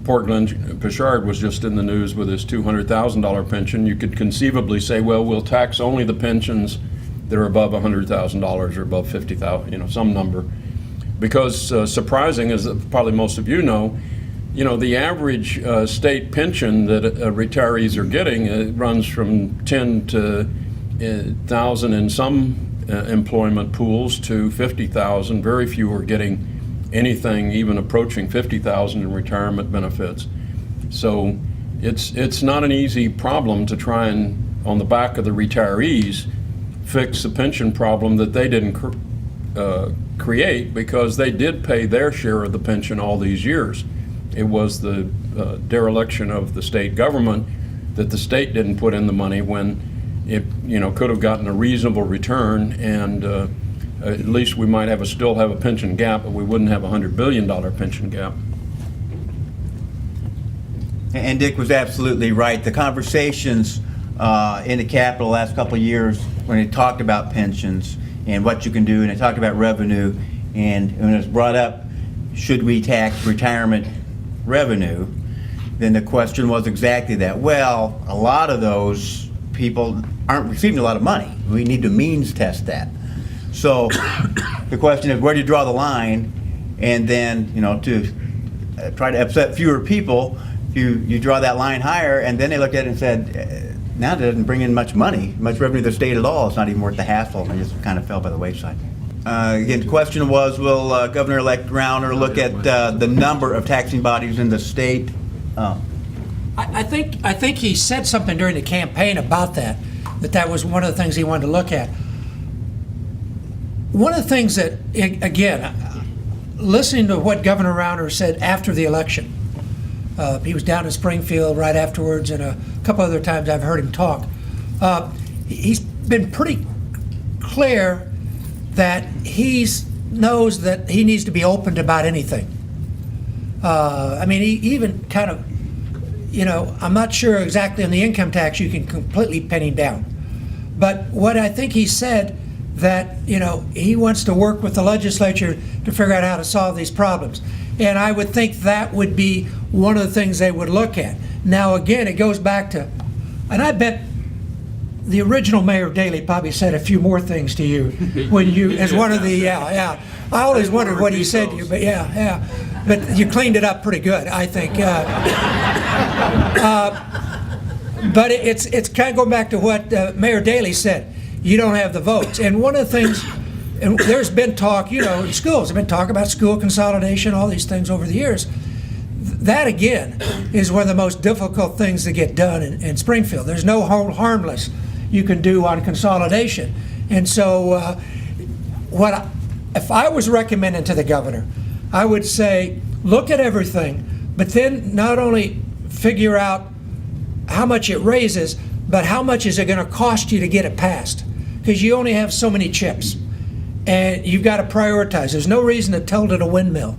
Portland Pichard was just in the news with his $200,000 pension. You could conceivably say, well, we'll tax only the pensions that are above $100,000 or above $50,000, some number. Because surprising, as probably most of you know, the average state pension that retirees are getting runs from 10 to 1,000 in some employment pools to 50,000. Very few are getting anything even approaching 50,000 in retirement benefits. So it's not an easy problem to try and, on the back of the retirees, fix the pension problem that they didn't create, because they did pay their share of the pension all these years. It was the dereliction of the state government that the state didn't put in the money when it could have gotten a reasonable return, and at least we might still have a pension gap, but we wouldn't have a $100 billion pension gap. And Dick was absolutely right. The conversations in the Capitol the last couple of years when it talked about pensions and what you can do, and it talked about revenue, and when it was brought up, should we tax retirement revenue, then the question was exactly that. Well, a lot of those people aren't receiving a lot of money. We need to means test that. So the question is, where do you draw the line? And then, to try to upset fewer people, you draw that line higher, and then they looked at it and said, now that doesn't bring in much money, much revenue to the state at all. It's not even worth the hassle, and it just kind of fell by the wayside. Again, the question was, will Governor-elect Rauner look at the number of taxing bodies in the state? I think he said something during the campaign about that was one of the things he wanted to look at. One of the things that, again, listening to what Governor Rauner said after the election, he was down in Springfield right afterwards, and a couple other times I've heard him talk. He's been pretty clear that he knows that he needs to be open to about anything. He even kind of, I'm not sure exactly on the income tax you can completely pin him down. But what I think he said, that he wants to work with the legislature to figure out how to solve these problems. And I would think that would be one of the things they would look at. Now again, it goes back to, and I bet the original Mayor Daley probably said a few more things to you when you, as one of the, yeah. I always wondered what he said to you, but yeah. But you cleaned it up pretty good, I think. But it's kind of going back to what Mayor Daley said. You don't have the votes. And one of the things, and there's been talk, in schools, there's been talk about school consolidation, all these things over the years. That, again, is one of the most difficult things to get done in Springfield. There's no harmless you can do on consolidation. And so if I was recommending to the governor, I would say, look at everything, but then not only figure out how much it raises, but how much is it going to cost you to get it passed? Because you only have so many chips, and you've got to prioritize. There's no reason to tilt at a windmill.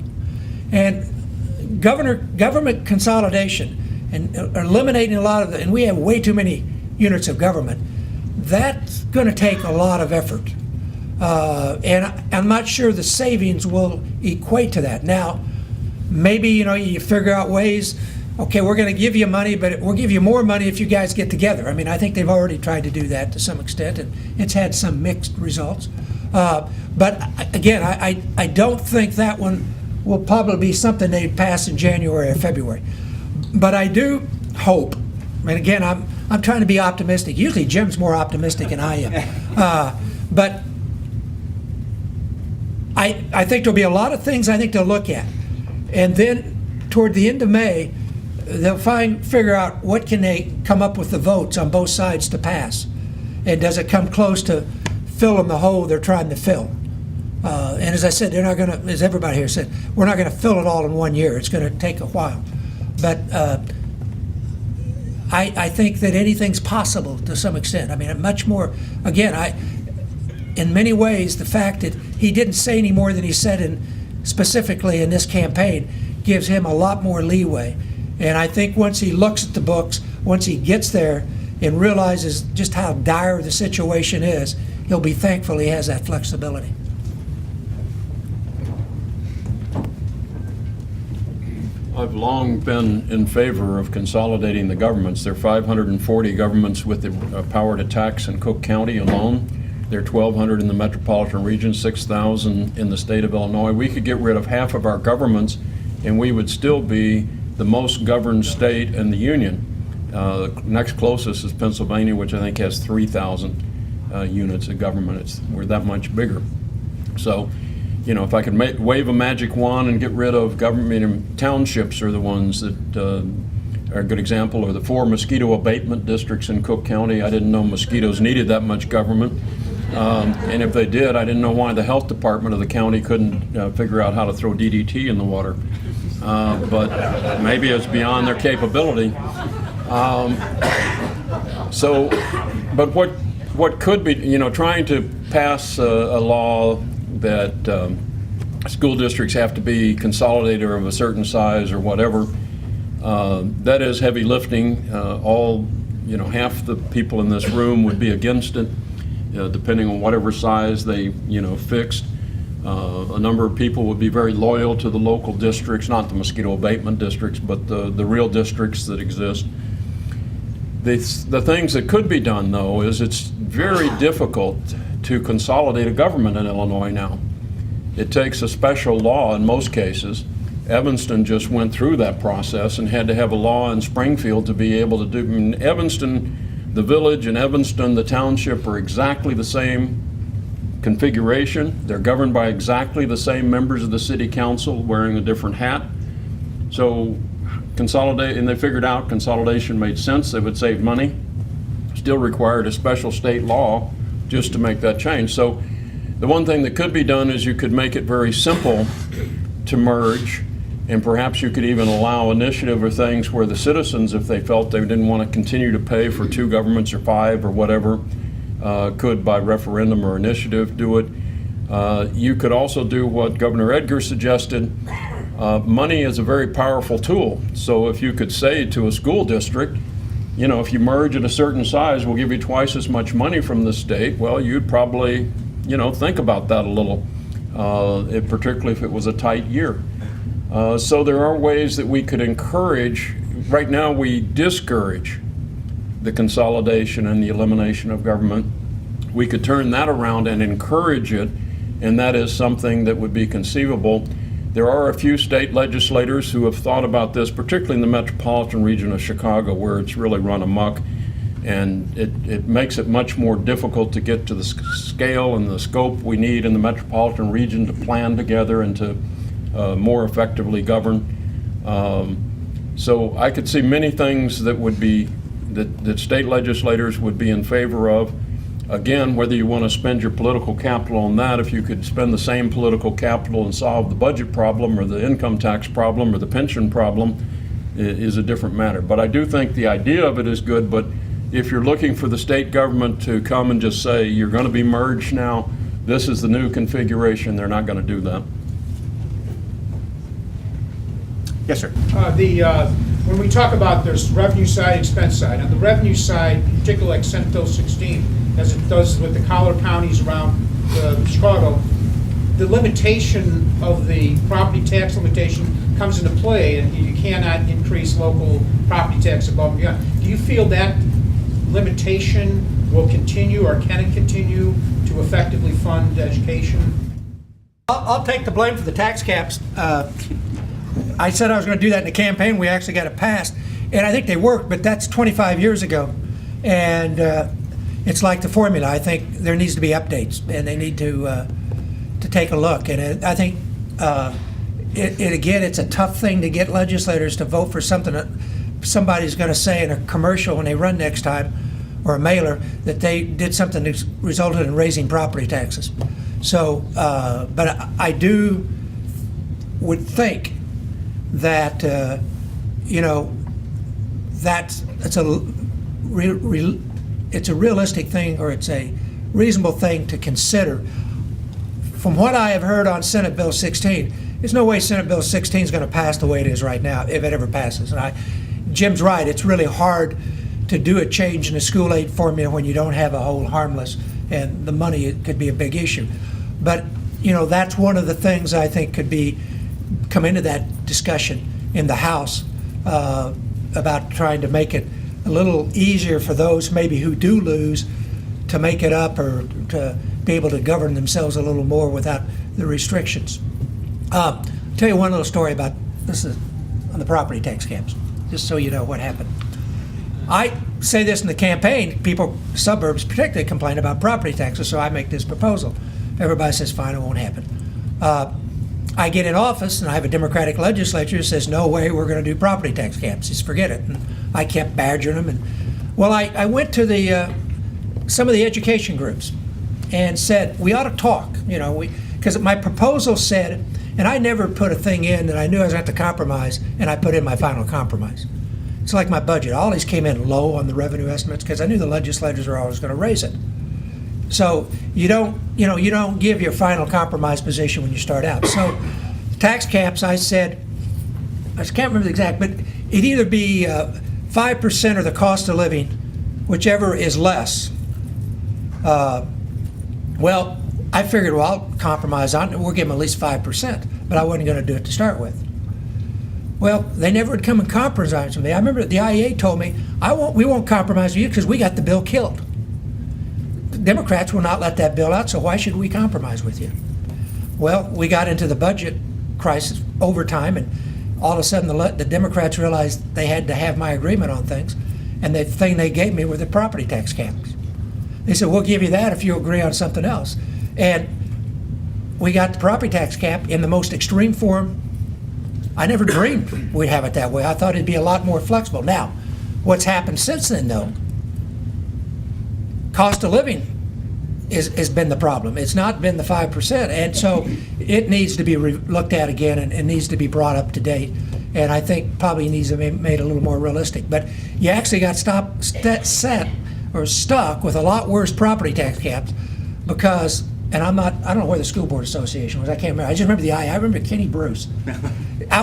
And government consolidation and eliminating a lot of and we have way too many units of government, that's going to take a lot of effort. And I'm not sure the savings will equate to that. Now, maybe, you figure out ways, okay, we're going to give you money, but we'll give you more money if you guys get together. I think they've already tried to do that to some extent, and it's had some mixed results. But again, I don't think that one will probably be something they'd pass in January or February. But I do hope, and again, I'm trying to be optimistic. Usually Jim's more optimistic than I am. But I think there'll be a lot of things I think they'll look at. And then toward the end of May, they'll figure out what can they come up with the votes on both sides to pass. And does it come close to filling the hole they're trying to fill? And as I said, they're not going to, as everybody here said, we're not going to fill it all in 1 year. It's going to take a while. But I think that anything's possible to some extent. Much more, again, in many ways, the fact that he didn't say any more than he said specifically in this campaign gives him a lot more leeway. And I think once he looks at the books, once he gets there and realizes just how dire the situation is, he'll be thankful he has that flexibility. I've long been in favor of consolidating the governments. There are 540 governments with the power to tax in Cook County alone. There are 1,200 in the metropolitan region, 6,000 in the state of Illinois. We could get rid of half of our governments and we would still be the most governed state in the union. The next closest is Pennsylvania, which I think has 3,000 units of government. We're that much bigger. So, if I could wave a magic wand and get rid of government, townships are the ones that are a good example, or the 4 mosquito abatement districts in Cook County. I didn't know mosquitoes needed that much government. And if they did, I didn't know why the health department of the county couldn't figure out how to throw DDT in the water. But maybe it's beyond their capability. But what could be, trying to pass a law that school districts have to be consolidated or of a certain size or whatever, that is heavy lifting. Half the people in this room would be against it, depending on whatever size they, fixed. A number of people would be very loyal to the local districts, not the mosquito abatement districts, but the real districts that exist. The things that could be done, though, is it's very difficult to consolidate a government in Illinois now. It takes a special law in most cases. Evanston just went through that process and had to have a law in Springfield to be able to do. I mean, Evanston, the village, and Evanston, the township, are exactly the same configuration. They're governed by exactly the same members of the city council wearing a different hat. So consolidate, and they figured out consolidation made sense. They would save money. Still required a special state law just to make that change. So the one thing that could be done is you could make it very simple to merge, and perhaps you could even allow initiative or things where the citizens, if they felt they didn't want to continue to pay for 2 governments or 5 or whatever, could by referendum or initiative do it. You could also do what Governor Edgar suggested. Money is a very powerful tool. So if you could say to a school district, you know, if you merge at a certain size, we'll give you twice as much money from the state, well, you'd probably, you know, think about that a little, particularly if it was a tight year. So there are ways that we could encourage. Right now we discourage the consolidation and the elimination of government. We could turn that around and encourage it, and that is something that would be conceivable. There are a few state legislators who have thought about this, particularly in the metropolitan region of Chicago, where it's really run amok, and it makes it much more difficult to get to the scale and the scope we need in the metropolitan region to plan together and to more effectively govern. So I could see many things that would be that state legislators would be in favor of. Again, whether you want to spend your political capital on that, if you could spend the same political capital and solve the budget problem or the income tax problem or the pension problem is a different matter. But I do think the idea of it is good, but if you're looking for the state government to come and just say, you're going to be merged now, this is the new configuration, they're not going to do that. Yes, sir. When we talk about this revenue side, expense side, on the revenue side, particularly like Senate Bill 16, as it does with the collar counties around Chicago, the limitation of the property tax limitation comes into play, and you cannot increase local property tax above and beyond. Do you feel that limitation will continue, or can it continue to effectively fund education? I'll take the blame for the tax caps. I said I was going to do that in the campaign. We actually got it passed, and I think they worked, but that's 25 years ago. And it's like the formula. I think there needs to be updates, and they need to take a look. And I think, again, it's a tough thing to get legislators to vote for something that somebody's going to say in a commercial when they run next time, or a mailer, that they did something that resulted in raising property taxes. So, but I would think that you know, it's a realistic thing, or it's a reasonable thing to consider. From what I have heard on Senate Bill 16, there's no way Senate Bill 16 is going to pass the way it is right now, if it ever passes. And Jim's right, it's really hard to do a change in the school aid formula when you don't have a hold harmless, and the money, it could be a big issue. But you know, that's one of the things I think could come into that discussion in the House about trying to make it a little easier for those maybe who do lose to make it up, or to be able to govern themselves a little more without the restrictions. I'll tell you one little story about this is on the property tax caps, just so you know what happened. I say this in the campaign, people, suburbs particularly, complain about property taxes, so I make this proposal. Everybody says, fine, it won't happen. I get in office, and I have a Democratic legislature who says, no way, we're going to do property tax caps. Just forget it. And I kept badgering them. And well, I went to some of the education groups and said, we ought to talk, you know, because my proposal said, and I never put a thing in that I knew I was going to have to compromise, and I put in my final compromise. It's like my budget. I always came in low on the revenue estimates because I knew the legislators were always going to raise it. So you don't give your final compromise position when you start out. So tax caps, I said, I can't remember the exact, but it'd either be 5% or the cost of living, whichever is less. Well, I figured, well, I'll compromise on it. We'll give them at least 5%, but I wasn't going to do it to start with. Well, they never would come and compromise with me. I remember the IEA told me, we won't compromise with you because we got the bill killed. The Democrats will not let that bill out, so why should we compromise with you? Well, we got into the budget crisis over time, and all of a sudden the Democrats realized they had to have my agreement on things, and the thing they gave me were the property tax caps. They said, we'll give you that if you agree on something else. And we got the property tax cap in the most extreme form. I never dreamed we'd have it that way. I thought it'd be a lot more flexible. Now, what's happened since then, though, cost of living has been the problem. It's not been the 5%, and so it needs to be looked at again and needs to be brought up to date. And I think probably needs to be made a little more realistic. But you actually got stuck with a lot worse property tax caps because, and I don't know where the school board association was. I can't remember. I just remember the I remember Kenny Bruce.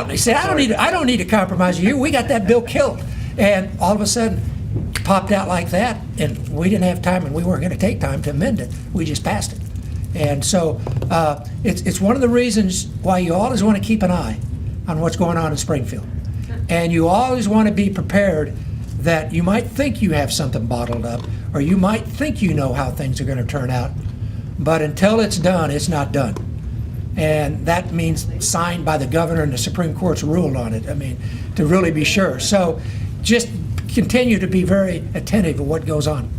He said, I don't need to compromise with you. We got that bill killed. And all of a sudden, popped out like that, and we didn't have time, and we weren't going to take time to amend it. We just passed it. And so it's one of the reasons why you always want to keep an eye on what's going on in Springfield. And you always want to be prepared that you might think you have something bottled up, or you might think you know how things are going to turn out, but until it's done, it's not done. And that means signed by the governor and the Supreme Court's ruled on it, I mean, to really be sure. So just continue to be very attentive to what goes on.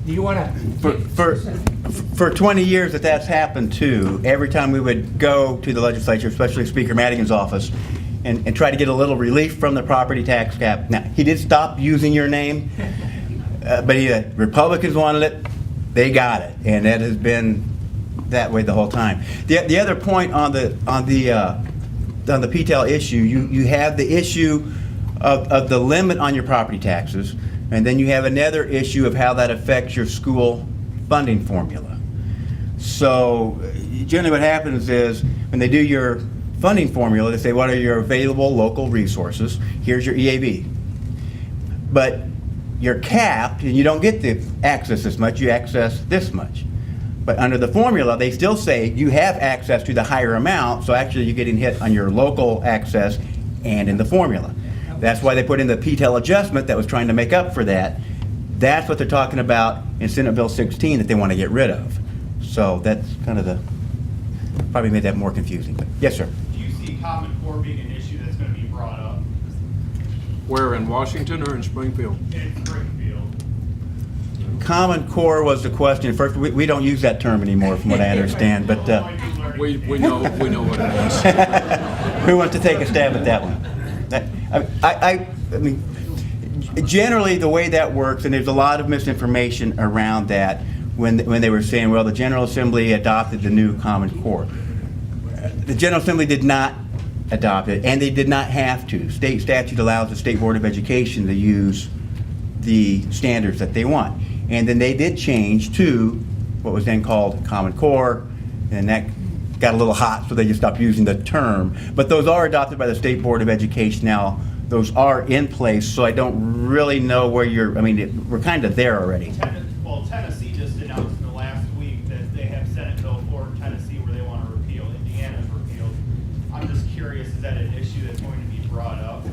Do you want to? For 20 years that's happened too, every time we would go to the legislature, especially Speaker Madigan's office, and try to get a little relief from the property tax cap. Now, he did stop using your name, but Republicans wanted it, they got it, and that has been that way the whole time. The other point on the PTEL issue, you have the issue of the limit on your property taxes, and then you have another issue of how that affects your school funding formula. So generally what happens is when they do your funding formula, they say, what are your available local resources? Here's your EAB. But you're capped, and you don't get to access this much, you access this much. But under the formula, they still say you have access to the higher amount, so actually you're getting hit on your local access and in the formula. That's why they put in the PTEL adjustment that was trying to make up for that. That's what they're talking about in Senate Bill 16 that they want to get rid of. So that's kind of probably made that more confusing. But yes, sir. Do you see Common Core being an issue that's going to be brought up Where, in Washington or in Springfield? in Springfield? Common Core was the question. First, we don't use that term anymore, from what I understand. But We know what it is. who wants to take a stab at that one? I mean, generally the way that works, and there's a lot of misinformation around that when they were saying, well, the General Assembly adopted the new Common Core. The General Assembly did not adopt it, and they did not have to. State statute allows the State Board of Education to use the standards that they want. And then they did change to what was then called Common Core, and that got a little hot, so they just stopped using the term. But those are adopted by the State Board of Education now. Those are in place, so I don't really know where we're kind of there already. Well, Tennessee just announced in the last week that they have Senate Bill 4 in Tennessee where they want to repeal. Indiana's repealed. I'm just curious, is that an issue that's going to be brought up?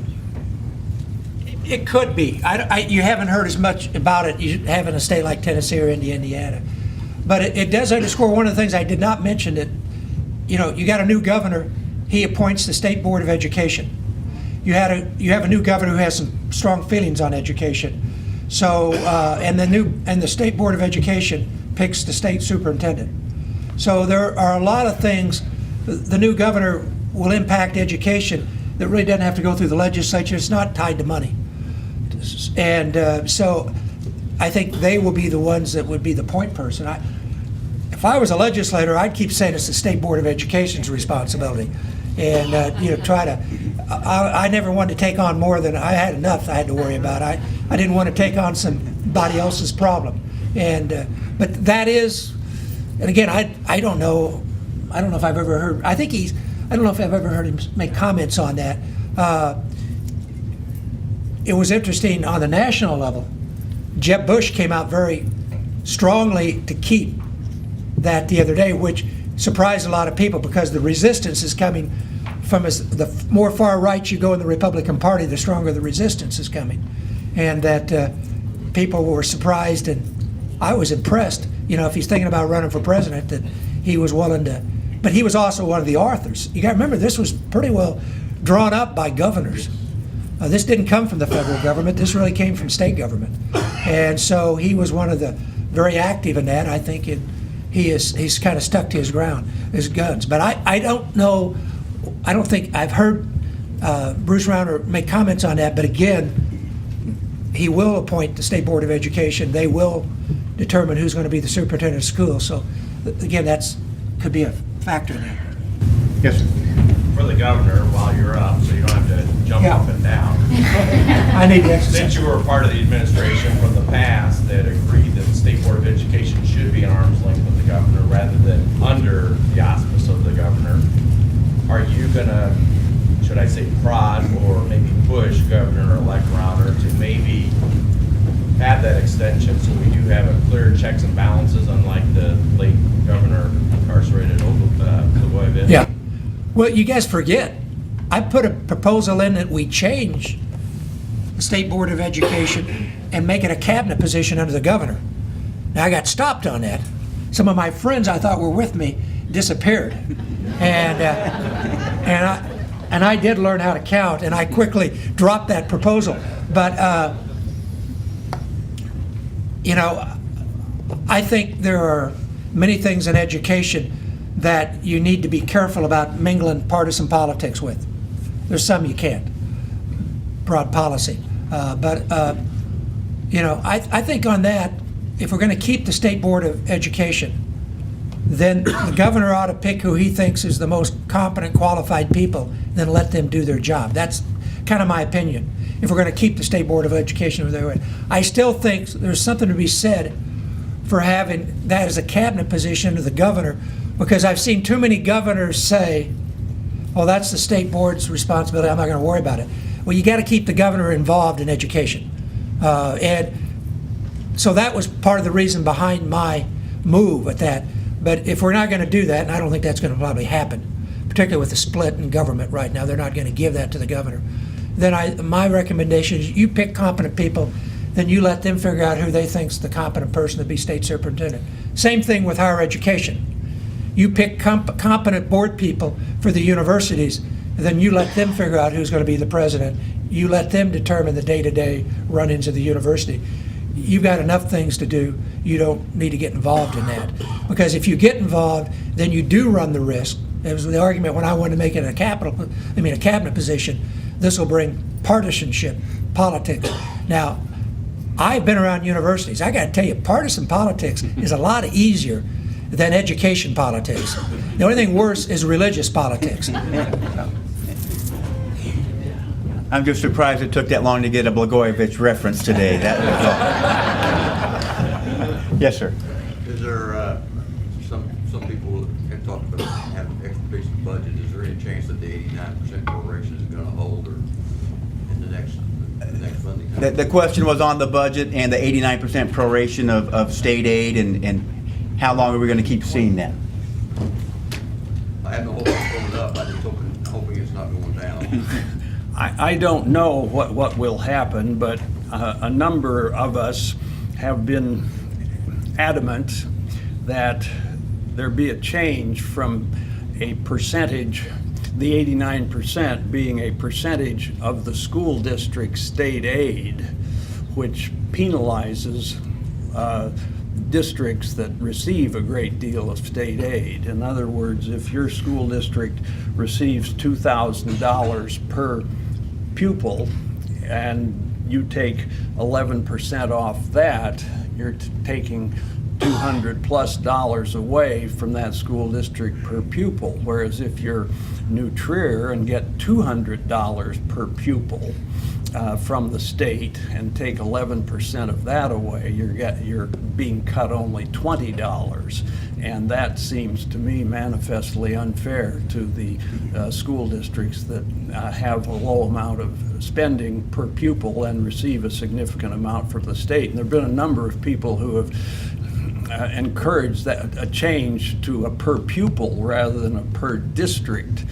It could be. You haven't heard as much about it you have in a state like Tennessee or Indiana. But it does underscore one of the things I did not mention, that you got a new governor, he appoints the State Board of Education. You have a new governor who has some strong feelings on education. So and the State Board of Education picks the state superintendent. So there are a lot of things. The new governor will impact education that really doesn't have to go through the legislature. It's not tied to money. And so I think they will be the ones that would be the point person. If I was a legislator, I'd keep saying it's the State Board of Education's responsibility. And try to, I never wanted to take on more than I had enough I had to worry about. I didn't want to take on somebody else's problem. And but that is, and again, I don't know if I've ever heard, I don't know if I've ever heard him make comments on that. It was interesting on the national level. Jeb Bush came out very strongly to keep that the other day, which surprised a lot of people because the resistance is coming from the more far right you go in the Republican Party, the stronger the resistance is coming. And that people were surprised, and I was impressed, if he's thinking about running for president, that he was willing to. But he was also one of the authors. You got to remember, this was pretty well drawn up by governors. This didn't come from the federal government. This really came from state government. And so he was one of the very active in that. I think he's kind of stuck to his guns. But I don't know, I don't think I've heard Bruce Rauner make comments on that. But again, he will appoint the State Board of Education. They will determine who's going to be the superintendent of schools. So again, could be a factor in that. Yes, sir. For the governor, while you're up, so you don't have to jump Yeah. up and down. I need to exercise. Since you were part of the administration from the past that agreed that the State Board of Education should be an arm's length with the governor rather than under the auspice of the governor, are you gonna, should I say, prod or maybe push Governor-elect Rauner to maybe add that extension so we do have a clear checks and balances, unlike the late governor incarcerated Blagojevich? Yeah. Well, you guys forget, I put a proposal in that we change the State Board of Education and make it a cabinet position under the governor. Now, I got stopped on that. Some of my friends I thought were with me disappeared. And I did learn how to count, and I quickly dropped that proposal. But, I think there are many things in education that you need to be careful about mingling partisan politics with. There's some you can't. Broad policy. I think on that, if we're going to keep the State Board of Education, then the governor ought to pick who he thinks is the most competent, qualified people, then let them do their job. That's kind of my opinion. If we're going to keep the State Board of Education where they're at. I still think there's something to be said for having that as a cabinet position to the governor, because I've seen too many governors say, "Oh, that's the state board's responsibility. I'm not going to worry about it." Well, you got to keep the governor involved in education, and so that was part of the reason behind my move at that. But if we're not going to do that, and I don't think that's going to probably happen, particularly with the split in government right now, they're not going to give that to the governor. Then my recommendation is you pick competent people, then you let them figure out who they think's the competent person to be state superintendent. Same thing with higher education. You pick competent board people for the universities, and then you let them figure out who's going to be the president. You let them determine the day-to-day run-ins of the university. You've got enough things to do. You don't need to get involved in that. Because if you get involved, then you do run the risk. It was the argument when I wanted to make it a cabinet position. This will bring partisanship, politics. Now, I've been around universities. I got to tell you, partisan politics is a lot easier than education politics. The only thing worse is religious politics. I'm just surprised it took that long to get a Blagojevich reference today. That was all. Yes, sir. Is there, some people have talked about having extra piece of budget. Is there any chance that the 89% proration is going to hold or in the next funding? The question was on the budget and the 89% proration of state aid, and how long are we going to keep seeing that? I have no hope of going up. I'm just hoping it's not going down. I don't know what will happen, but a number of us have been adamant that there be a change from a percentage, the 89% being a percentage of the school district's state aid, which penalizes districts that receive a great deal of state aid. In other words, if your school district receives $2,000 per pupil and you take 11% off that, you're taking $200+ away from that school district per pupil. Whereas if you're New Trier and get $200 per pupil from the state and take 11% of that away, you're being cut only $20. And that seems to me manifestly unfair to the school districts that have a low amount of spending per pupil and receive a significant amount from the state. And there have been a number of people who have encourage a change to a per pupil rather than a per district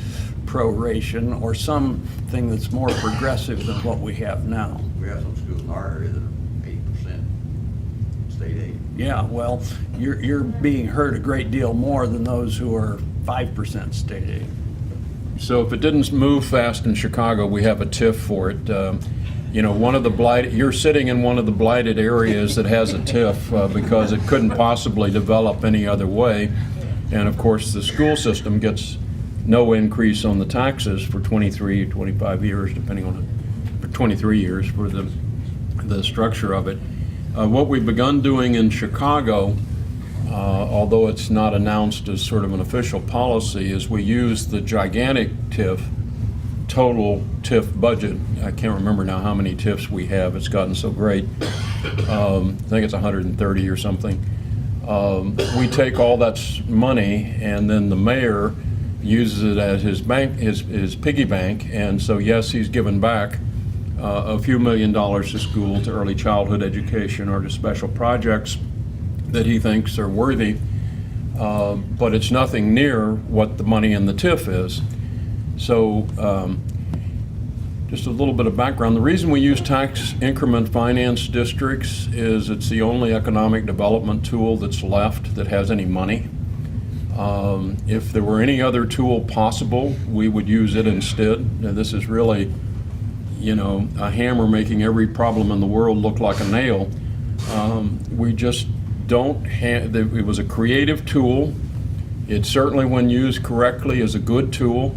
proration, or something that's more progressive than what we have now. We have some schools in our area that are 8% state aid. Yeah, well, you're being hurt a great deal more than those who are 5% state aid. So if it didn't move fast in Chicago, we have a TIF for it. You know, one of the blighted, you're sitting in one of the blighted areas that has a TIF because it couldn't possibly develop any other way. And of course, the school system gets no increase on the taxes for 23, 25 years, depending on it, for 23 years for the structure of it. What we've begun doing in Chicago, although it's not announced as sort of an official policy, is we use the gigantic TIF, total TIF budget. I can't remember now how many TIFs we have. It's gotten so great. I think it's 130 or something. We take all that money, and then the mayor uses it as his bank, his piggy bank. And so yes, he's given back a few $1 million to school, to early childhood education, or to special projects that he thinks are worthy. But it's nothing near what the money in the TIF is. So just a little bit of background. The reason we use tax increment finance districts is it's the only economic development tool that's left that has any money. If there were any other tool possible, we would use it instead. Now, this is really, you know, a hammer making every problem in the world look like a nail. We just don't have, it was a creative tool. It certainly, when used correctly, is a good tool,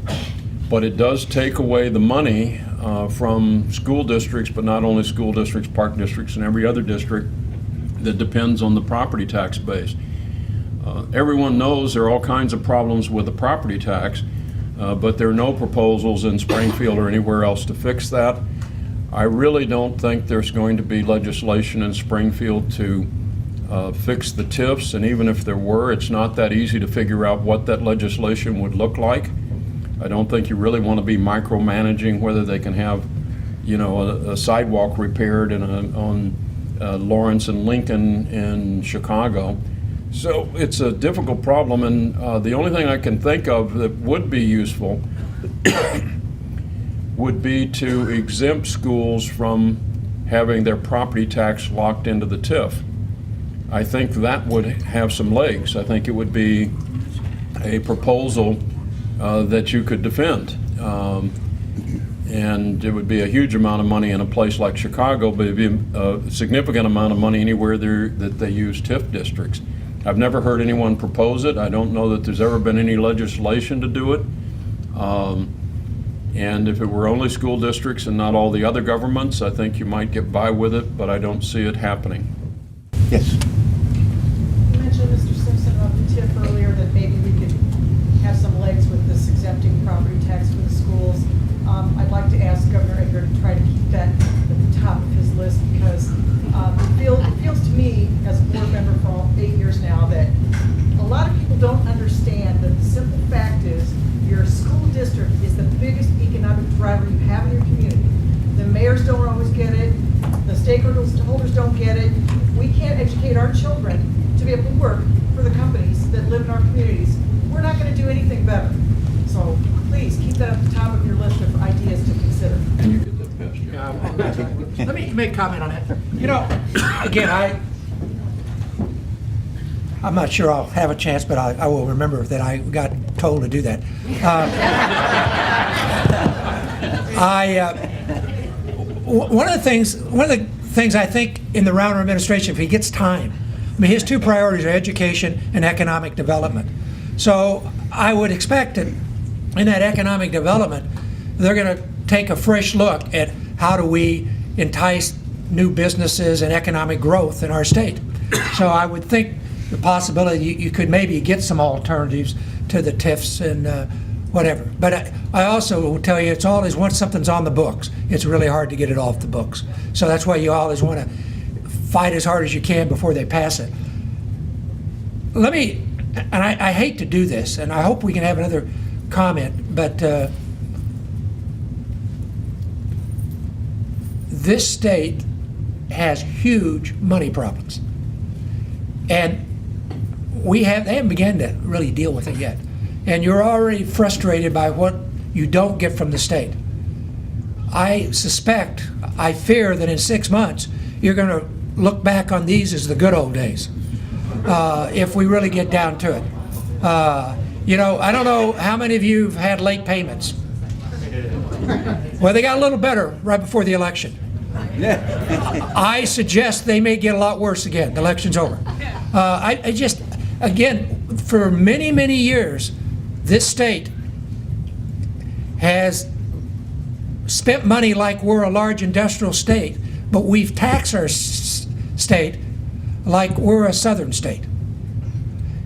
but it does take away the money from school districts, but not only school districts, park districts, and every other district that depends on the property tax base. Everyone knows there are all kinds of problems with the property tax, but there are no proposals in Springfield or anywhere else to fix that. I really don't think there's going to be legislation in Springfield to fix the TIFs, and even if there were, it's not that easy to figure out what that legislation would look like. I don't think you really want to be micromanaging whether they can have, you know, a sidewalk repaired on Lawrence and Lincoln in Chicago. So it's a difficult problem, and the only thing I can think of that would be useful would be to exempt schools from having their property tax locked into the TIF. I think that would have some legs. I think it would be a proposal that you could defend. And it would be a huge amount of money in a place like Chicago, but it'd be a significant amount of money anywhere that they use TIF districts. I've never heard anyone propose it. I don't know that there's ever been any legislation to do it. And if it were only school districts and not all the other governments, I think you might get by with it, but I don't see it happening. Yes. You mentioned, Mr. Simpson, about the TIF earlier, that maybe we could have some legs with this exempting property tax for the schools. I'd like to ask Governor Edgar to try to keep that at the top of his list, because it feels to me, as a board member for 8 years now, that a lot of people don't understand that the simple fact is your school district is the biggest economic driver you have in your community. The mayors don't always get it. The stakeholders don't get it. We can't educate our children to be able to work for the companies that live in our communities. We're not going to do anything better. So please keep that at the top of your list of ideas to consider. Can you get that passed, Jim? Let me make a comment on that. You know, again, I'm not sure I'll have a chance, but I will remember that I got told to do that. One of the things I think in the Rauner administration, if he gets time, I mean, his two priorities are education and economic development. So I would expect that in that economic development, they're going to take a fresh look at how do we entice new businesses and economic growth in our state. So I would think the possibility you could maybe get some alternatives to the TIFs and whatever. But I also will tell you, it's always, once something's on the books, it's really hard to get it off the books. So that's why you always want to fight as hard as you can before they pass it. Let me, and I hate to do this, and I hope we can have another comment, but this state has huge money problems. And they haven't begun to really deal with it yet. And you're already frustrated by what you don't get from the state. I fear that in 6 months, you're going to look back on these as the good old days, if we really get down to it. I don't know how many of you have had late payments. Well, they got a little better right before the election. I suggest they may get a lot worse again. The election's over. I just, again, for many, many years, this state has spent money like we're a large industrial state, but we've taxed our state like we're a southern state.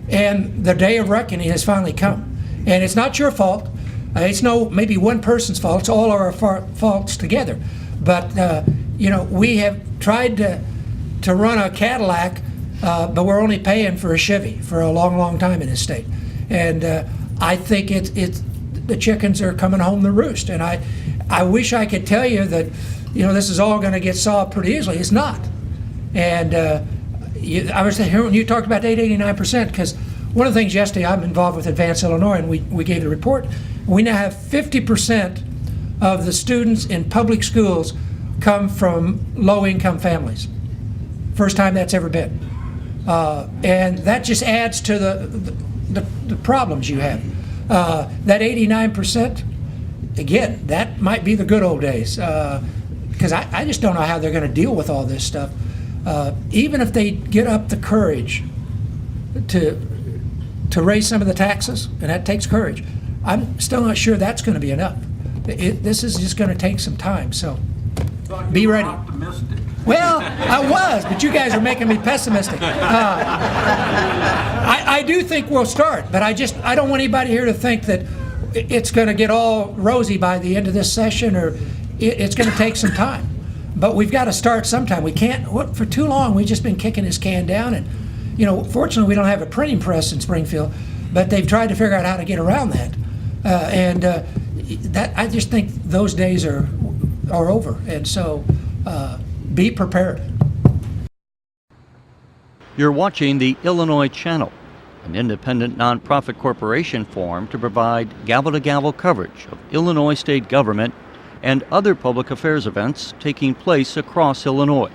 And the day of reckoning has finally come. And it's not your fault. It's maybe one person's fault. It's all our faults together. But we have tried to run a Cadillac, but we're only paying for a Chevy for a long, long time in this state. And I think the chickens are coming home to roost. And I wish I could tell you that this is all going to get solved pretty easily. It's not. And I was hearing when you talked about 89%, because one of the things yesterday, I'm involved with Advance Illinois, and we gave the report. We now have 50% of the students in public schools come from low-income families. First time that's ever been. And that just adds to the problems you have. That 89%, again, that might be the good old days. Because I just don't know how they're going to deal with all this stuff. Even if they get up the courage to raise some of the taxes, and that takes courage, I'm still not sure that's going to be enough. This is just going to take some time, so be ready. Well, I was, but you guys are making me pessimistic. I do think we'll start, but I don't want anybody here to think that it's going to get all rosy by the end of this session, or it's going to take some time. But we've got to start sometime. We can't, for too long, we've just been kicking this can down. And, fortunately, we don't have a printing press in Springfield, but they've tried to figure out how to get around that. I just think those days are over. And so be prepared. You're watching the Illinois Channel, an independent nonprofit corporation formed to provide gavel-to-gavel coverage of Illinois state government and other public affairs events taking place across Illinois.